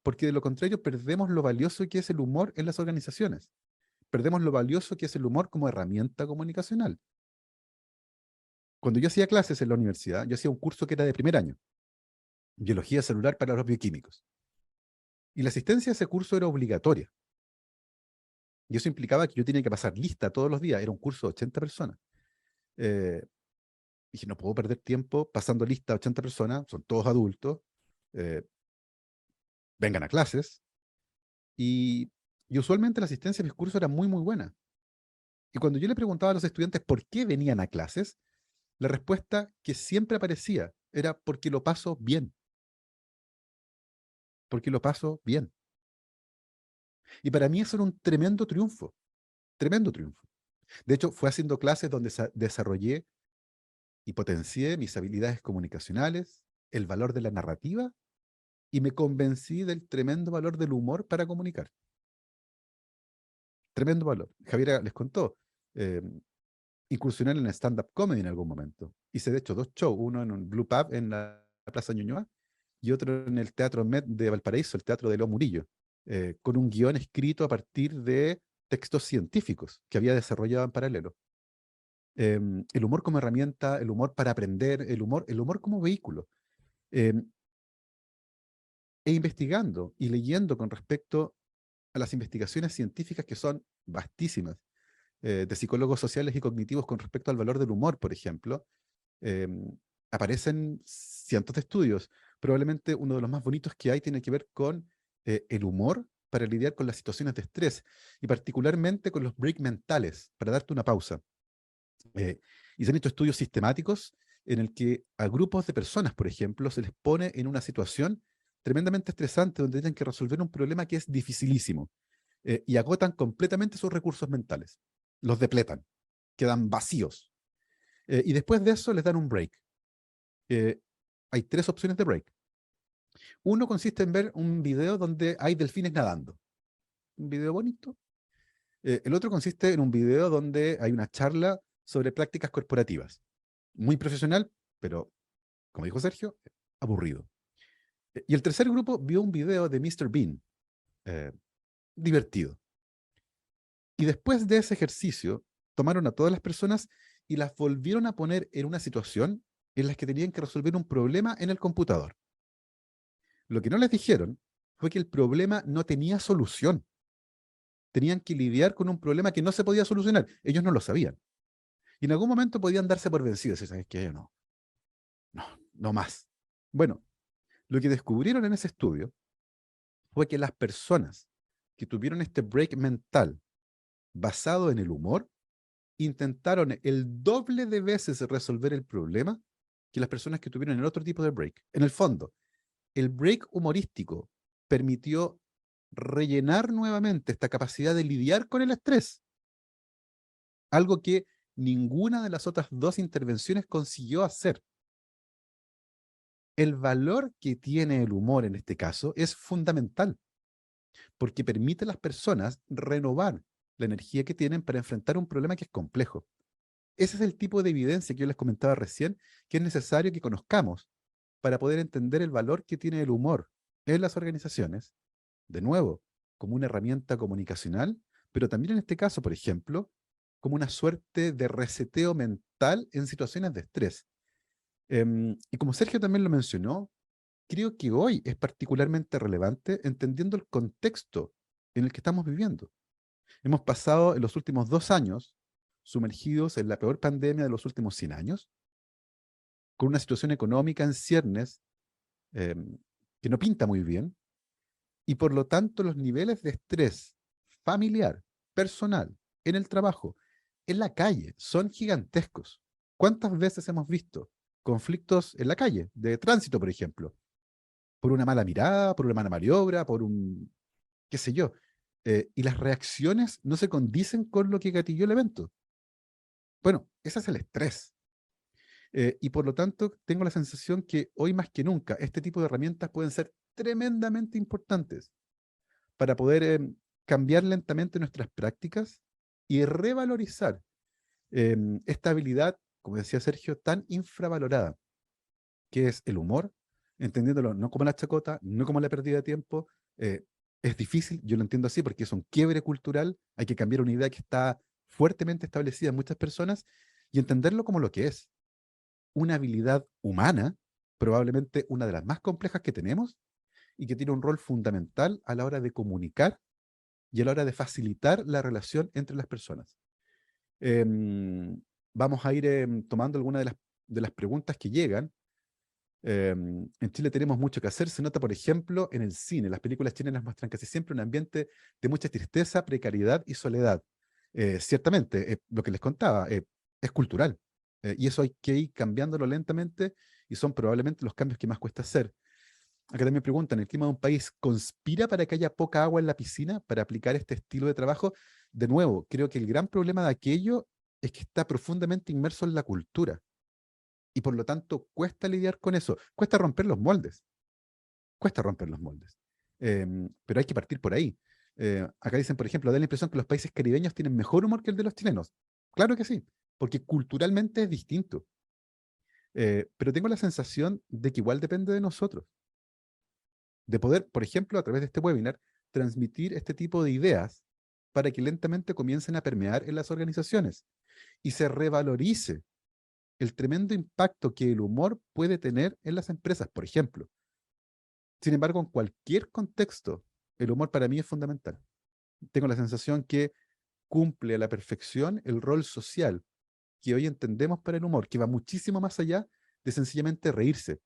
porque de lo contrario perdemos lo valioso que es el humor en las organizaciones. Perdemos lo valioso que es el humor como herramienta comunicacional. Cuando yo hacía clases en la universidad, yo hacía un curso que era de primer año, biología celular para los bioquímicos. Y la asistencia a ese curso era obligatoria. Y eso implicaba que yo tenía que pasar lista todos los días. Era un curso de 80 personas. Eh, Dije, no puedo perder tiempo pasando lista a 80 personas, son todos adultos, eh, vengan a clases, y, y usualmente la asistencia a mis cursos era muy, muy buena. Y cuando yo le preguntaba a los estudiantes por qué venían a clases, la respuesta que siempre aparecía era porque lo paso bien, porque lo paso bien. Y para mí eso era un tremendo triunfo, tremendo triunfo. De hecho, fue haciendo clases donde desarrollé y potencié mis habilidades comunicacionales, el valor de la narrativa y me convencí del tremendo valor del humor para comunicar. Tremendo valor. Javiera les contó, eh, incursioné en el stand-up comedy en algún momento. Hice de hecho 2 shows, uno en un Blue Pub en la Plaza Ñuñoa y otro en el Teatro Met de Valparaíso, el Teatro de Leo Murillo, con un guión escrito a partir de textos científicos que había desarrollado en paralelo. El humor como herramienta, el humor para aprender, el humor como vehículo. E investigando y leyendo con respecto a las investigaciones científicas que son vastísimas, de psicólogos sociales y cognitivos con respecto al valor del humor, por ejemplo, eh, aparecen cientos de estudios. Probablemente uno de los más bonitos que hay tiene que ver con el humor para lidiar con las situaciones de estrés y particularmente con los breaks mentales, para darte una pausa. Y se han hecho estudios sistemáticos en el que a grupos de personas, por ejemplo, se les pone en una situación tremendamente estresante donde tienen que resolver un problema que es dificilísimo y agotan completamente sus recursos mentales. Los depletan, quedan vacíos. Y después de eso les dan un break. Hay 3 opciones de break. Uno consiste en ver un video donde hay delfines nadando. Un video bonito. El otro consiste en un video donde hay una charla sobre prácticas corporativas. Muy profesional, pero, como dijo Sergio, aburrido. Y el tercer grupo vio un video de Mr. Bean, divertido. Y después de ese ejercicio, tomaron a todas las personas y las volvieron a poner en una situación en la que tenían que resolver un problema en el computador. Lo que no les dijeron fue que el problema no tenía solución. Tenían que lidiar con un problema que no se podía solucionar. Ellos no lo sabían. Y en algún momento podían darse por vencidos. Y ¿sabes qué? No más. Bueno, lo que descubrieron en ese estudio fue que las personas que tuvieron este break mental basado en el humor intentaron el doble de veces resolver el problema que las personas que tuvieron el otro tipo de break. En el fondo, el break humorístico permitió rellenar nuevamente esta capacidad de lidiar con el estrés, algo que ninguna de las otras 2 intervenciones consiguió hacer. El valor que tiene el humor en este caso es fundamental, porque permite a las personas renovar la energía que tienen para enfrentar un problema que es complejo. Ese es el tipo de evidencia que yo les comentaba recién, que es necesario que conozcamos para poder entender el valor que tiene el humor en las organizaciones, de nuevo, como una herramienta comunicacional, pero también en este caso, por ejemplo, como una suerte de reseteo mental en situaciones de estrés. Y como Sergio también lo mencionó, creo que hoy es particularmente relevante entendiendo el contexto en el que estamos viviendo. Hemos pasado en los últimos 2 años sumergidos en la peor pandemia de los últimos 100 años, con una situación económica en ciernes que no pinta muy bien, y por lo tanto los niveles de estrés familiar, personal, en el trabajo, en la calle, son gigantescos. ¿Cuántas veces hemos visto conflictos en la calle, de tránsito, por ejemplo? Por una mala mirada, por una mala maniobra, por un, qué sé yo. Y las reacciones no se condicen con lo que gatilló el evento. Bueno, ese es el estrés. Y por lo tanto, tengo la sensación que hoy más que nunca, este tipo de herramientas pueden ser tremendamente importantes para poder cambiar lentamente nuestras prácticas y revalorizar esta habilidad, como decía Sergio, tan infravalorada, que es el humor, entendiéndolo no como la chacota, no como la pérdida de tiempo. Es difícil, yo lo entiendo así, porque es un quiebre cultural, hay que cambiar una idea que está fuertemente establecida en muchas personas y entenderlo como lo que es, una habilidad humana, probablemente una de las más complejas que tenemos, y que tiene un rol fundamental a la hora de comunicar y a la hora de facilitar la relación entre las personas. Vamos a ir tomando algunas de las preguntas que llegan. En Chile tenemos mucho que hacer. Se nota, por ejemplo, en el cine. Las películas chilenas muestran casi siempre un ambiente de mucha tristeza, precariedad y soledad. Ciertamente, lo que les contaba, es cultural. Y eso hay que ir cambiándolo lentamente y son probablemente los cambios que más cuesta hacer. Acá también preguntan, ¿el clima de un país conspira para que haya poca agua en la piscina para aplicar este estilo de trabajo? De nuevo, creo que el gran problema de aquello es que está profundamente inmerso en la cultura y por lo tanto cuesta lidiar con eso, cuesta romper los moldes, cuesta romper los moldes. Pero hay que partir por ahí. Acá dicen, por ejemplo, da la impresión que los países caribeños tienen mejor humor que el de los chilenos. Claro que sí, porque culturalmente es distinto. Pero tengo la sensación de que igual depende de nosotros, de poder, por ejemplo, a través de este webinar, transmitir este tipo de ideas para que lentamente comiencen a permear en las organizaciones y se revalorice el tremendo impacto que el humor puede tener en las empresas, por ejemplo. Sin embargo, en cualquier contexto, el humor para mí es fundamental. Tengo la sensación que cumple a la perfección el rol social que hoy entendemos para el humor, que va muchísimo más allá de sencillamente reírse.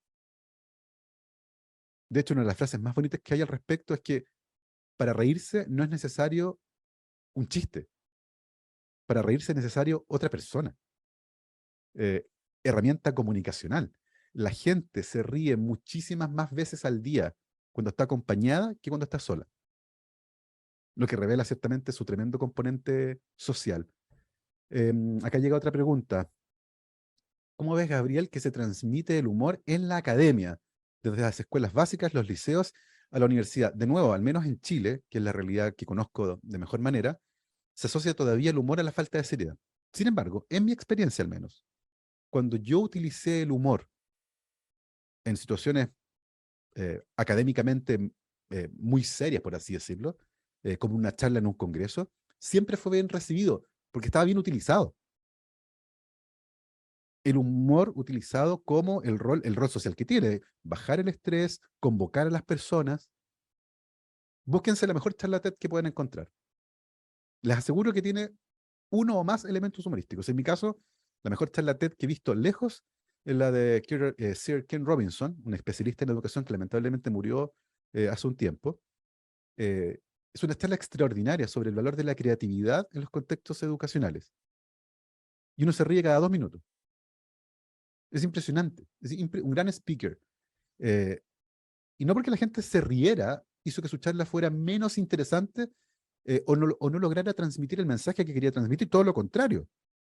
De hecho, una de las frases más bonitas que hay al respecto es que para reírse no es necesario un chiste. Para reírse es necesario otra persona. Eh, Herramienta comunicacional. La gente se ríe muchísimas más veces al día cuando está acompañada que cuando está sola. Lo que revela ciertamente su tremendo componente social. Acá llega otra pregunta. ¿Cómo ves, Gabriel, que se transmite el humor en la academia? Desde las escuelas básicas, los liceos, a la universidad. De nuevo, al menos en Chile, que es la realidad que conozco de mejor manera, se asocia todavía el humor a la falta de seriedad. Sin embargo, en mi experiencia al menos, cuando yo utilicé el humor en situaciones académicamente muy serias, por así decirlo, como una charla en un congreso, siempre fue bien recibido, porque estaba bien utilizado. El humor utilizado como el rol social que tiene, bajar el estrés, convocar a las personas. Búsquense la mejor charla TED que puedan encontrar. Les aseguro que tiene uno o más elementos humorísticos. En mi caso, la mejor charla TED que he visto lejos es la de Sir Ken Robinson, un especialista en educación que lamentablemente murió hace un tiempo. Es una charla extraordinaria sobre el valor de la creatividad en los contextos educacionales. Y uno se ríe cada 2 minutos. Es impresionante. Es un gran speaker. Y no porque la gente se riera, hizo que su charla fuera menos interesante o no lograra transmitir el mensaje que quería transmitir. Todo lo contrario.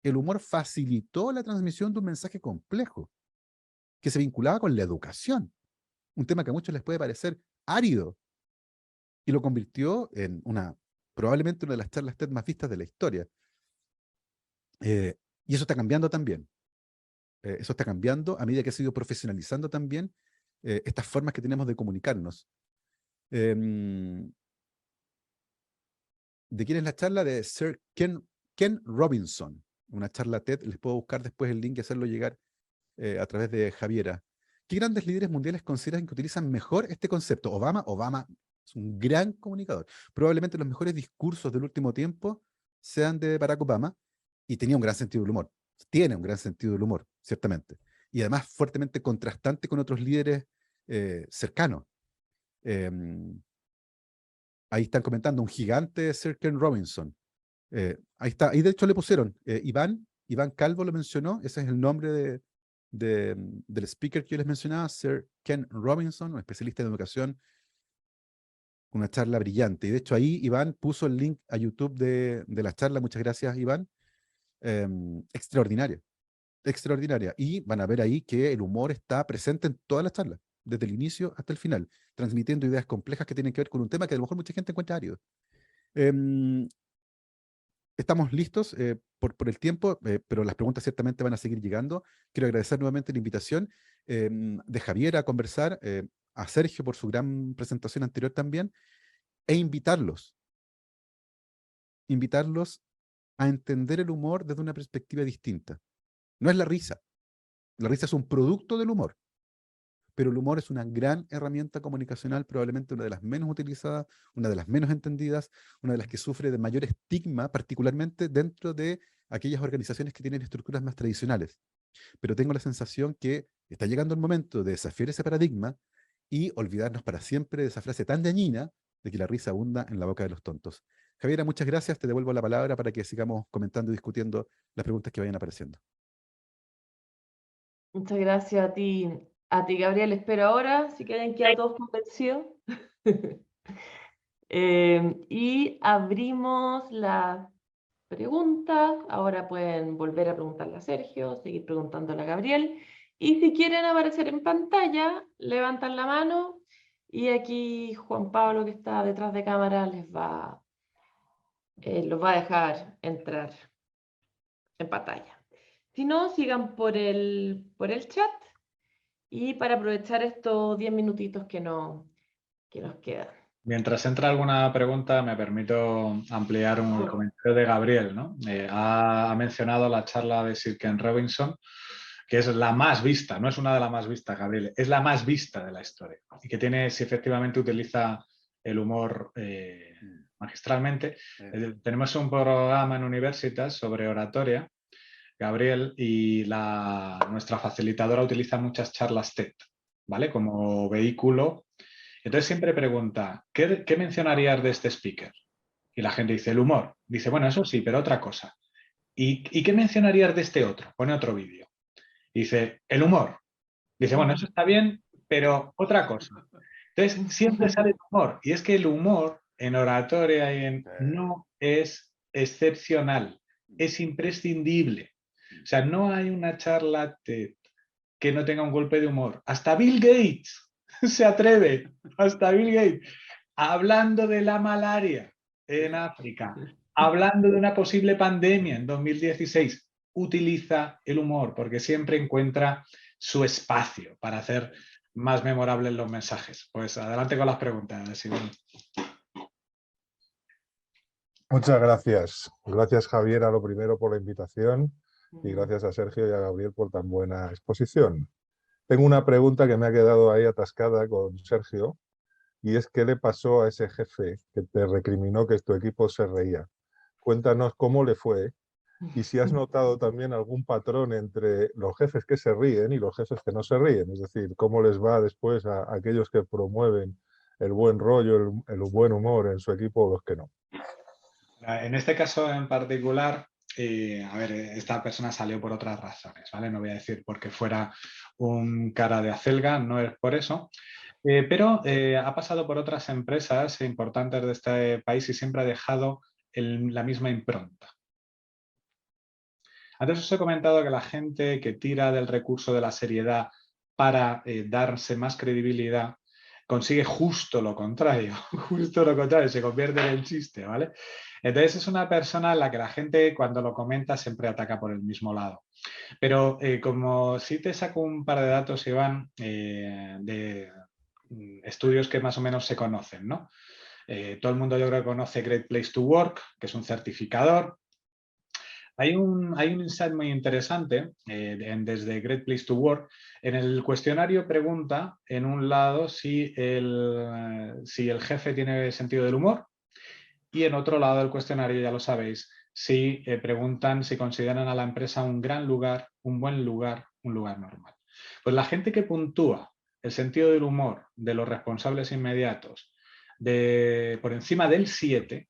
El humor facilitó la transmisión de un mensaje complejo que se vinculaba con la educación. Un tema que a muchos les puede parecer árido. Y lo convirtió en probablemente una de las charlas TED más vistas de la historia. Y eso está cambiando también. Eso está cambiando a medida que se ha ido profesionalizando también estas formas que tenemos de comunicarnos. ¿De quién es la charla? De Sir Ken Robinson, una charla TED. Les puedo buscar después el link y hacerlo llegar a través de Javiera. ¿Qué grandes líderes mundiales consideran que utilizan mejor este concepto? Obama es un gran comunicador. Probablemente los mejores discursos del último tiempo sean de Barack Obama y tenía un gran sentido del humor. Tiene un gran sentido del humor, ciertamente. Y además fuertemente contrastante con otros líderes cercanos. Ahí están comentando un gigante, Sir Ken Robinson. Ahí está, ahí de hecho le pusieron Iván Calvo lo mencionó, ese es el nombre del speaker que yo les mencionaba, Sir Ken Robinson, un especialista en educación, una charla brillante. Y de hecho ahí Iván puso el link a YouTube de la charla, muchas gracias Iván. Extraordinaria, extraordinaria. Y van a ver ahí que el humor está presente en todas las charlas, desde el inicio hasta el final, transmitiendo ideas complejas que tienen que ver con un tema que a lo mejor mucha gente encuentra árido. Estamos listos por el tiempo, pero las preguntas ciertamente van a seguir llegando. Quiero agradecer nuevamente la invitación de Javier a conversar, a Sergio por su gran presentación anterior también, e invitarlos a entender el humor desde una perspectiva distinta. No es la risa es un producto del humor, pero el humor es una gran herramienta comunicacional, probablemente una de las menos utilizadas, una de las menos entendidas, una de las que sufre de mayor estigma, particularmente dentro de aquellas organizaciones que tienen estructuras más tradicionales. pero tengo la sensación que está llegando el momento de desafiar ese paradigma y olvidarnos para siempre de esa frase tan dañina de que la risa abunda en la boca de los tontos. Javiera, muchas gracias. Te devuelvo la palabra para que sigamos comentando y discutiendo las preguntas que vayan apareciendo. Muchas gracias a ti, Gabriel. Espero ahora, si que hayan quedado todos convencidos. Y abrimos las preguntas. Ahora pueden volver a preguntarle a Sergio, seguir preguntándole a Gabriel. Y si quieren aparecer en pantalla, levantan la mano y aquí Juan Pablo, que está detrás de cámara, los va a dejar entrar en pantalla. Si no, sigan por el chat y para aprovechar estos 10 minutitos que nos quedan. Mientras entra alguna pregunta, me permito ampliar el comentario de Gabriel, ¿no? Ha mencionado la charla de Sir Ken Robinson, que es la más vista, no es una de las más vistas, Gabriel, es la más vista de la historia y que tiene, si efectivamente utiliza el humor magistralmente. Tenemos un programa en Universitas sobre oratoria, Gabriel, y nuestra facilitadora utiliza muchas charlas TED, ¿vale? Como vehículo. Entonces siempre pregunta, ¿qué mencionarías de este speaker? Y la gente dice, el humor. Dice, bueno, eso sí, pero otra cosa. ¿Y qué mencionarías de este otro? Pone otro vídeo. Dice, el humor. Dice, bueno, eso está bien, pero otra cosa. Entonces siempre sale el humor. Y es que el humor en oratoria no es excepcional, es imprescindible. O sea, no hay una charla TED que no tenga un golpe de humor. Hasta Bill Gates se atreve, hasta Bill Gates, hablando de la malaria en África, hablando de una posible pandemia en 2016, utiliza el humor porque siempre encuentra su espacio para hacer más memorables los mensajes. Pues adelante con las preguntas, Simón. Muchas gracias. Gracias, Javier, a lo primero por la invitación y gracias a Sergio y a Gabriel por tan buena exposición. Tengo una pregunta que me ha quedado ahí atascada con Sergio y es ¿qué le pasó a ese jefe que te recriminó que tu equipo se reía? Cuéntanos cómo le fue y si has notado también algún patrón entre los jefes que se ríen y los jefes que no se ríen. Es decir, cómo les va después a aquellos que promueven el buen rollo, el buen humor en su equipo o los que no. En este caso en particular, a ver, esta persona salió por otras razones, ¿vale? No voy a decir porque fuera un cara de acelga, no es por eso, pero ha pasado por otras empresas importantes de este país y siempre ha dejado la misma impronta. Antes os he comentado que la gente que tira del recurso de la seriedad para darse más credibilidad consigue justo lo contrario, se convierte en el chiste, ¿vale? Entonces es una persona en la que la gente cuando lo comenta siempre ataca por el mismo lado. Pero como sí te saco un par de datos, Iván, de estudios que más o menos se conocen, ¿no? Todo el mundo yo creo que conoce Great Place to Work, que es un certificador. Hay un insight muy interesante desde Great Place to Work. En el cuestionario pregunta, en un lado, si el jefe tiene sentido del humor y en otro lado del cuestionario, ya lo sabéis, si preguntan si consideran a la empresa un gran lugar, un buen lugar, un lugar normal. Pues la gente que puntúa el sentido del humor de los responsables inmediatos por encima del 7,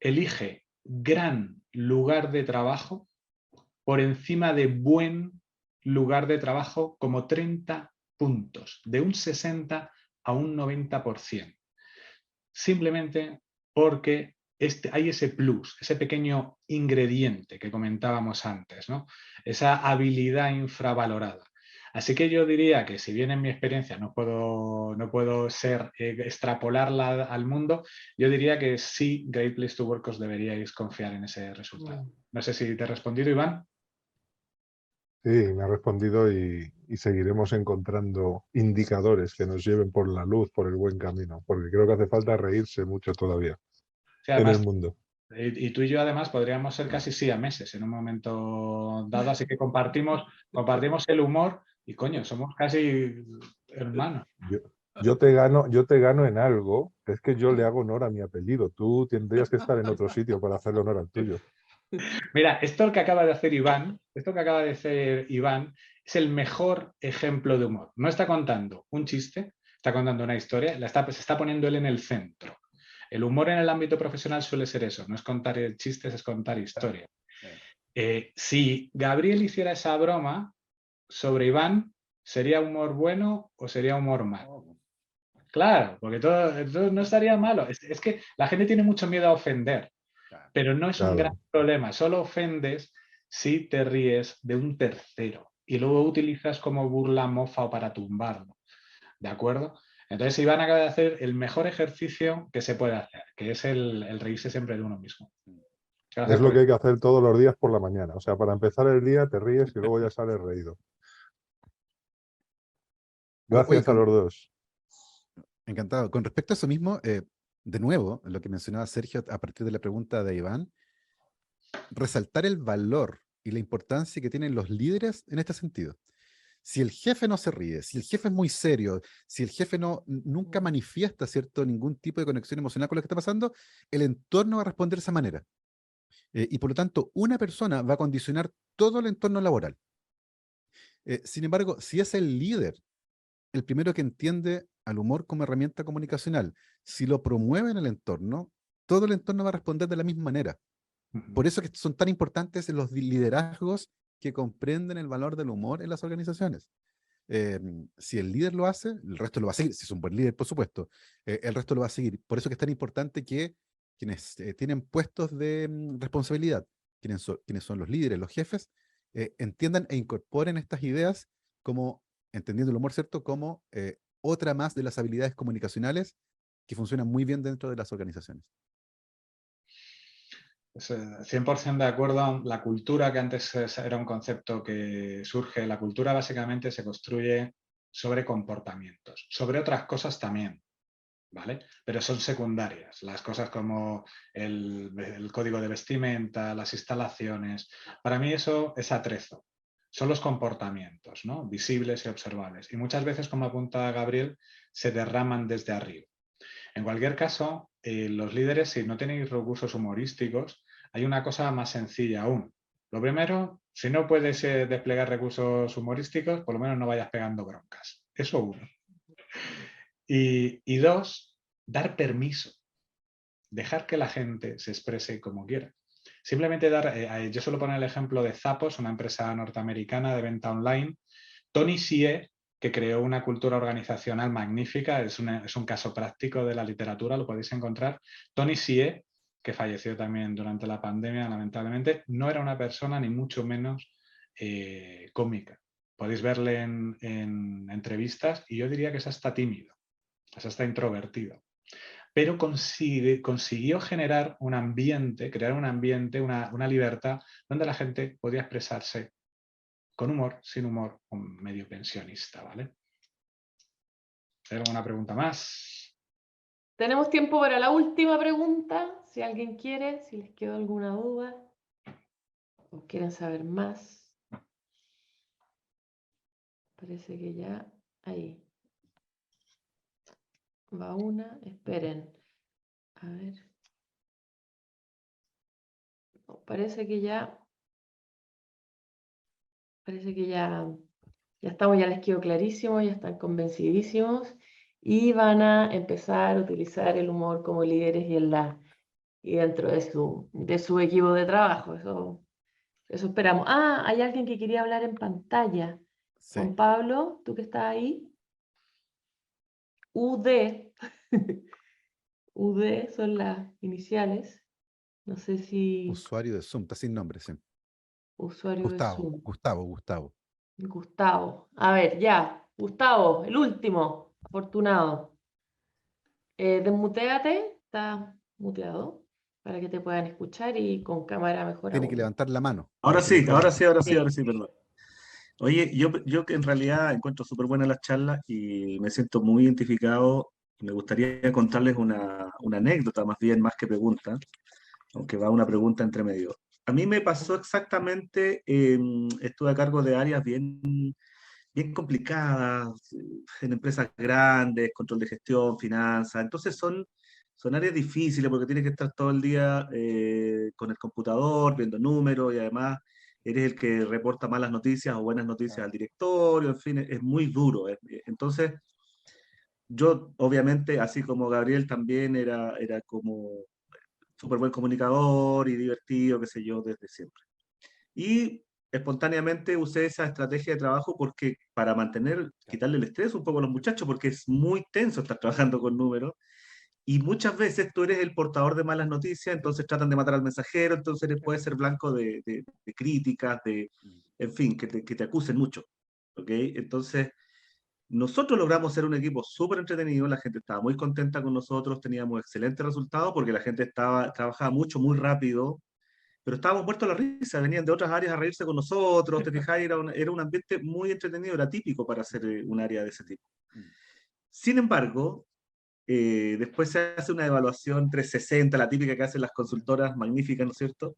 elige gran lugar de trabajo por encima de buen lugar de trabajo como 30 puntos, de un 60 a un 90%. Simplemente porque hay ese plus, ese pequeño ingrediente que comentábamos antes, ¿no? Esa habilidad infravalorada. Así que yo diría que si bien en mi experiencia no puedo extrapolarla al mundo, yo diría que sí, Great Place to Work os deberíais confiar en ese resultado. No sé si te he respondido, Iván. Sí, me ha respondido y seguiremos encontrando indicadores que nos lleven por la luz, por el buen camino, porque creo que hace falta reírse mucho todavía Sí, además, en el mundo. Y tú y yo además podríamos ser casi siameses en un momento dado, así que compartimos el humor y coño, somos casi hermanos. Yo te gano en algo, es que yo le hago honor a mi apellido. Tú tendrías que estar en otro sitio para hacerle honor al tuyo. Mira, esto que acaba de hacer Iván, es el mejor ejemplo de humor. No está contando un chiste, está contando una historia, se está poniendo él en el centro. El humor en el ámbito profesional suele ser eso, no es contar chistes, es contar historias. Si Gabriel hiciera esa broma sobre Iván, ¿sería humor bueno o sería humor malo? Claro, porque todo no estaría malo. Es que la gente tiene mucho miedo a ofender, pero no es un gran problema. Solo ofendes si te ríes de un tercero y luego utilizas como burla, mofa o para tumbarlo. ¿De acuerdo? Entonces Iván acaba de hacer el mejor ejercicio que se puede hacer, que es el reírse siempre de uno mismo. Es lo que hay que hacer todos los días por la mañana. O sea, para empezar el día te ríes y luego ya sales reído. Gracias a los dos. Encantado. Con respecto a eso mismo, de nuevo, lo que mencionaba Sergio a partir de la pregunta de Iván, resaltar el valor y la importancia que tienen los líderes en este sentido. Si el jefe no se ríe, si el jefe es muy serio, si el jefe nunca manifiesta, ¿cierto?, ningún tipo de conexión emocional con lo que está pasando, el entorno va a responder de esa manera. Y por lo tanto, una persona va a condicionar todo el entorno laboral. Sin embargo, si es el líder el primero que entiende al humor como herramienta comunicacional, si lo promueve en el entorno, todo el entorno va a responder de la misma manera. Por eso que son tan importantes los liderazgos que comprenden el valor del humor en las organizaciones. Si el líder lo hace, el resto lo va a seguir. Si es un buen líder, por supuesto, el resto lo va a seguir. Por eso que es tan importante que quienes tienen puestos de responsabilidad, quienes son los líderes, los jefes, entiendan e incorporen estas ideas como, entendiendo el humor, ¿cierto?, como otra más de las habilidades comunicacionales que funcionan muy bien dentro de las organizaciones. 100% de acuerdo. La cultura, que antes era un concepto que surge, la cultura básicamente se construye sobre comportamientos, sobre otras cosas también, ¿vale? Pero son secundarias. Las cosas como el código de vestimenta, las instalaciones, para mí eso es atrezo. Son los comportamientos, ¿no?, visibles y observables. Y muchas veces, como apunta Gabriel, se derraman desde arriba. En cualquier caso, los líderes, si no tenéis recursos humorísticos, hay una cosa más sencilla aún. Lo primero, si no puedes desplegar recursos humorísticos, por lo menos no vayas pegando broncas. Eso uno. Y dos, dar permiso. Dejar que la gente se exprese como quiera. Simplemente yo suelo poner el ejemplo de Zappos, una empresa norteamericana de venta online. Tony Xie, que creó una cultura organizacional magnífica, es un caso práctico de la literatura, lo podéis encontrar. Tony Xie, que falleció también durante la pandemia, lamentablemente, no era una persona ni mucho menos cómica. Podéis verle en entrevistas y yo diría que es hasta tímido, es hasta introvertido. Pero consiguió generar un ambiente, crear un ambiente, una libertad donde la gente podía expresarse con humor, sin humor, un medio pensionista, ¿vale? ¿Hay alguna pregunta más? Tenemos tiempo para la última pregunta, si alguien quiere, si les quedó alguna duda o quieren saber más. Parece que ya ahí va una, esperen. A ver. No, parece que ya estamos, ya les quedó clarísimo, ya están convencidísimos y van a empezar a utilizar el humor como líderes y dentro de su equipo de trabajo. Eso esperamos. Ah, hay alguien que quería hablar en pantalla. Sí. Juan Pablo, tú que estás ahí. UD. UD son las iniciales. No sé si... Usuario de Zoom, está sin nombre, sí. Usuario de Zoom. Gustavo. Gustavo. A ver, ya. Gustavo, el último. Afortunado. Desmuteate. Está muteado. Para que te puedan escuchar y con cámara mejor Tiene que aún. levantar la mano. Ahora sí, Sí. perdón. Oye, yo que en realidad encuentro súper buenas las charlas y me siento muy identificado y me gustaría contarles una anécdota más que pregunta, aunque va una pregunta entre medio. A mí me pasó exactamente, estuve a cargo de áreas bien complicadas, en empresas grandes, control de gestión, finanzas, entonces son son áreas difíciles porque tienes que estar todo el día con el computador, viendo números y además eres el que reporta malas noticias o buenas noticias al directorio, en fin, es muy duro. Entonces, yo obviamente, así como Gabriel, también era como súper buen comunicador y divertido, qué sé yo, desde siempre. Y espontáneamente usé esa estrategia de trabajo porque para quitarle el estrés un poco a los muchachos, porque es muy tenso estar trabajando con números. Y muchas veces tú eres el portador de malas noticias, entonces tratan de matar al mensajero, entonces eres, puedes ser blanco de críticas, en fin, que te acusen mucho. ¿Ok? Entonces, nosotros logramos ser un equipo súper entretenido, la gente estaba muy contenta con nosotros, teníamos excelentes resultados porque la gente trabajaba mucho, muy rápido, pero estábamos muertos de la risa, venían de otras áreas a reírse con nosotros, te fijas, era un ambiente muy entretenido, era típico para ser un área de ese tipo. Sin embargo, después se hace una evaluación 360, la típica que hacen las consultoras magníficas, ¿no es cierto?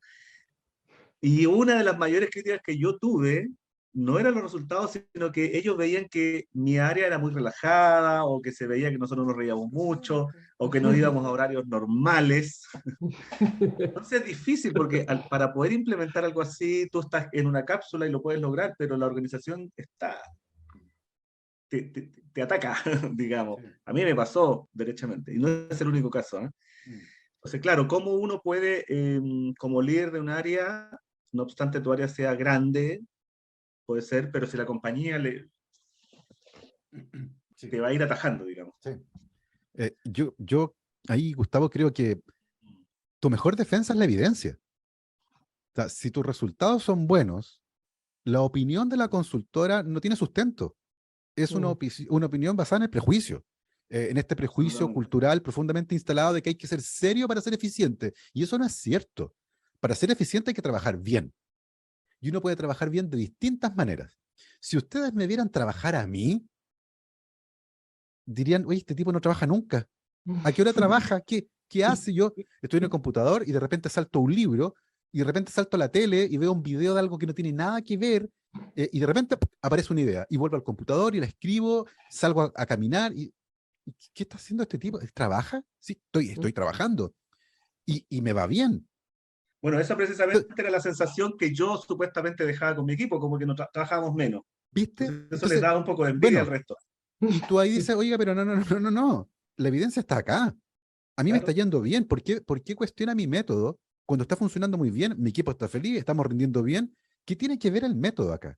Y una de las mayores críticas que yo tuve no eran los resultados, sino que ellos veían que mi área era muy relajada, o que se veía que nosotros nos reíamos mucho, o que nos íbamos a horarios normales. Entonces es difícil porque para poder implementar algo así, tú estás en una cápsula y lo puedes lograr, pero la organización te ataca, digamos. A mí me pasó derechamente, y no es el único caso, ¿eh? Entonces, claro, ¿cómo uno puede, como líder de un área, no obstante tu área sea grande, puede ser, pero si la compañía te va a ir atajando, digamos? Sí. Yo ahí, Gustavo, creo que tu mejor defensa es la evidencia. O sea, si tus resultados son buenos, la opinión de la consultora no tiene sustento. Es una opinión basada en el prejuicio. En este prejuicio cultural profundamente instalado de que hay que ser serio para ser eficiente. Y eso no es cierto. Para ser eficiente hay que trabajar bien. Y uno puede trabajar bien de distintas maneras. Si ustedes me vieran trabajar a mí, dirían, oye, este tipo no trabaja nunca. ¿A qué hora trabaja? ¿Qué hace? Yo estoy en el computador y de repente salto a un libro y de repente salto a la tele y veo un video de algo que no tiene nada que ver y de repente aparece una idea y vuelvo al computador y la escribo, salgo a caminar y ¿qué está haciendo este tipo? ¿Trabaja? Sí, estoy trabajando y me va bien. Bueno, esa precisamente era la sensación que yo supuestamente dejaba con mi equipo, como que no trabajábamos menos. ¿Viste? Entonces, eso les Entonces, daba un poco de envidia al bueno, resto. y tú ahí dices, oiga, pero no, la evidencia está acá. A mí me está Claro. yendo bien. ¿Por qué cuestiona mi método cuando está funcionando muy bien? Mi equipo está feliz, estamos rindiendo bien. ¿Qué tiene que ver el método acá?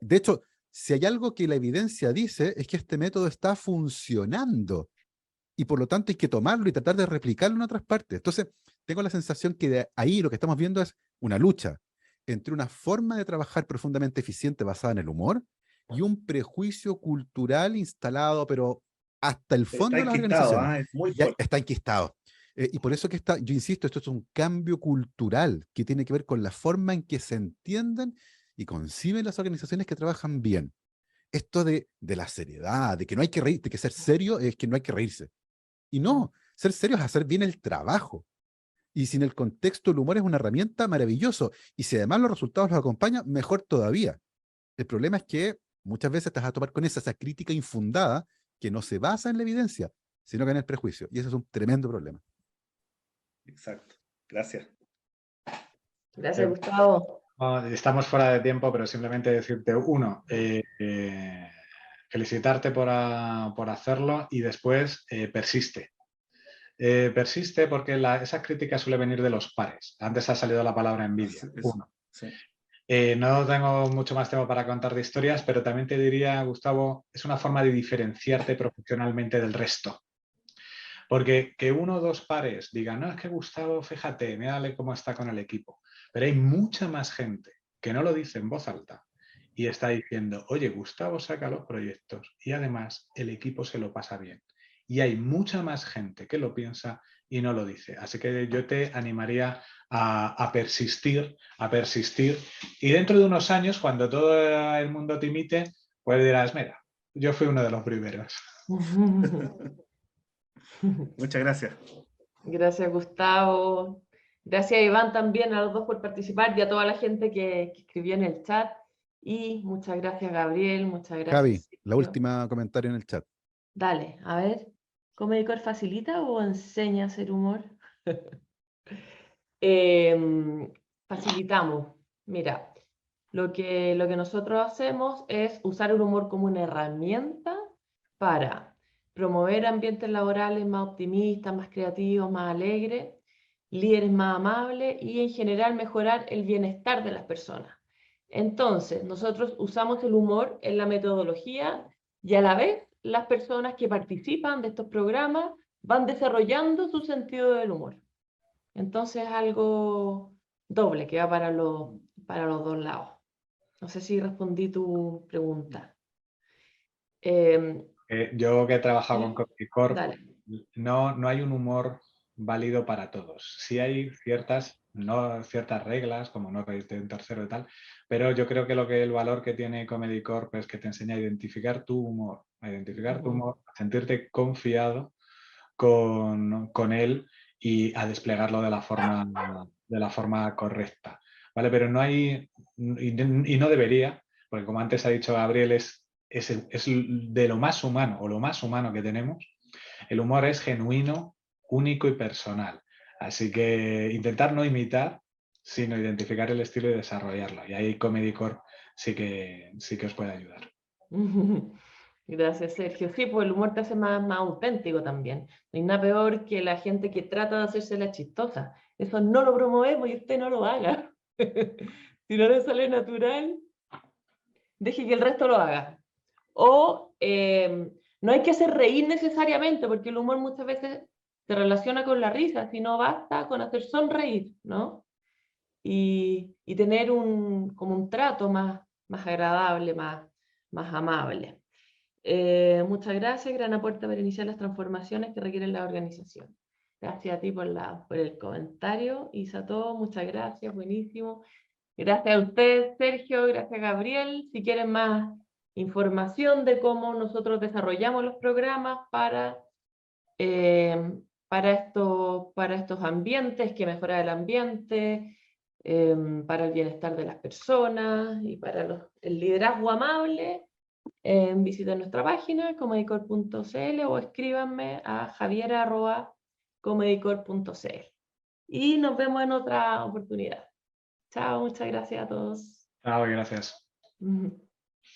De hecho, si hay algo que la evidencia dice, es que este método está funcionando y por lo tanto hay que tomarlo y tratar de replicarlo en otras partes. Entonces, tengo la sensación que de ahí lo que estamos viendo es una lucha entre una forma de trabajar profundamente eficiente basada en el humor y un prejuicio cultural instalado, pero hasta el Está fondo de las enquistado, organizaciones. ¿ah? Es muy Ya fuerte. está enquistado. Y por eso que yo insisto, esto es un cambio cultural que tiene que ver con la forma en que se entienden y conciben las organizaciones que trabajan bien. Esto de la seriedad, de que no hay que reír, de que ser serio es que no hay que reírse. Y no, ser serio es hacer bien el trabajo. Y si en el contexto el humor es una herramienta, maravilloso. Y si además los resultados los acompañan, mejor todavía. El problema es que muchas veces te vas a tomar con esa crítica infundada que no se basa en la evidencia, sino que en el prejuicio. Y ese es un tremendo problema. Exacto. Gracias. Gracias, Gustavo. Estamos fuera de tiempo, pero simplemente decirte, uno, felicitarte por hacerlo y después persiste. Persiste porque esa crítica suele venir de los pares. Antes ha salido la palabra envidia. Uno. Sí. No tengo mucho más tiempo para contar de historias, pero también te diría, Gustavo, es una forma de diferenciarte profesionalmente del resto. Porque que uno o dos pares digan, no, es que Gustavo, fíjate, mírale cómo está con el equipo. Pero hay mucha más gente que no lo dice en voz alta y está diciendo, oye, Gustavo saca los proyectos y además el equipo se lo pasa bien. Y hay mucha más gente que lo piensa y no lo dice. Así que yo te animaría a persistir. Y dentro de unos años, cuando todo el mundo te imite, pues dirás, mira, yo fui uno de los primeros. Muchas gracias. Gracias, Gustavo. Gracias, Iván, también a los dos por participar y a toda la gente que escribió en el chat. Y muchas gracias, Gabriel. Muchas Javi, gracias, la Sergio. última comentario en el chat. Dale, a ver. ¿Comedicor facilita o enseña a hacer humor? Facilitamos. Mira, lo que nosotros hacemos es usar el humor como una herramienta para promover ambientes laborales más optimistas, más creativos, más alegres, líderes más amables y en general mejorar el bienestar de las personas. Entonces, nosotros usamos el humor en la metodología y a la vez las personas que participan de estos programas van desarrollando su sentido del humor. Entonces, algo doble que va para los dos lados. No sé si respondí tu pregunta. Yo que he trabajado con Comedicor, Dale. no hay un humor válido para todos. Sí hay ciertas reglas, como no reírte de un tercero y tal, pero yo creo que el valor que tiene Comedicor es que te enseña a identificar tu humor, a sentirte confiado con él y a desplegarlo de la forma correcta, ¿vale? Pero no hay, y no debería, porque como antes ha dicho Gabriel, es de lo más humano, o lo más humano que tenemos. El humor es genuino, único y personal. Así que intentar no imitar, sino identificar el estilo y desarrollarlo. Y ahí Comedicor sí que os puede ayudar. Gracias, Sergio. Sí, pues el humor te hace más auténtico también. No hay nada peor que la gente que trata de hacerse la chistosa. Eso no lo promovemos y usted no lo haga. Si no le sale natural, deje que el resto lo haga. O no hay que hacer reír necesariamente, porque el humor muchas veces se relaciona con la risa, sino basta con hacer sonreír, ¿no? Y tener como un trato más agradable, más amable. Muchas gracias, gran aporte para iniciar las transformaciones que requieren la organización. Gracias a ti por el comentario, Isato, muchas gracias, buenísimo. Gracias a usted, Sergio, gracias Gabriel. Si quieren más información de cómo nosotros desarrollamos los programas para estos ambientes, que mejora el ambiente, para el bienestar de las personas y para el liderazgo amable, visiten nuestra página comedicor.cl o escríbanme a javiera@comedicor.cl. Y nos vemos en otra oportunidad. Chao, muchas gracias a todos. Chao, gracias.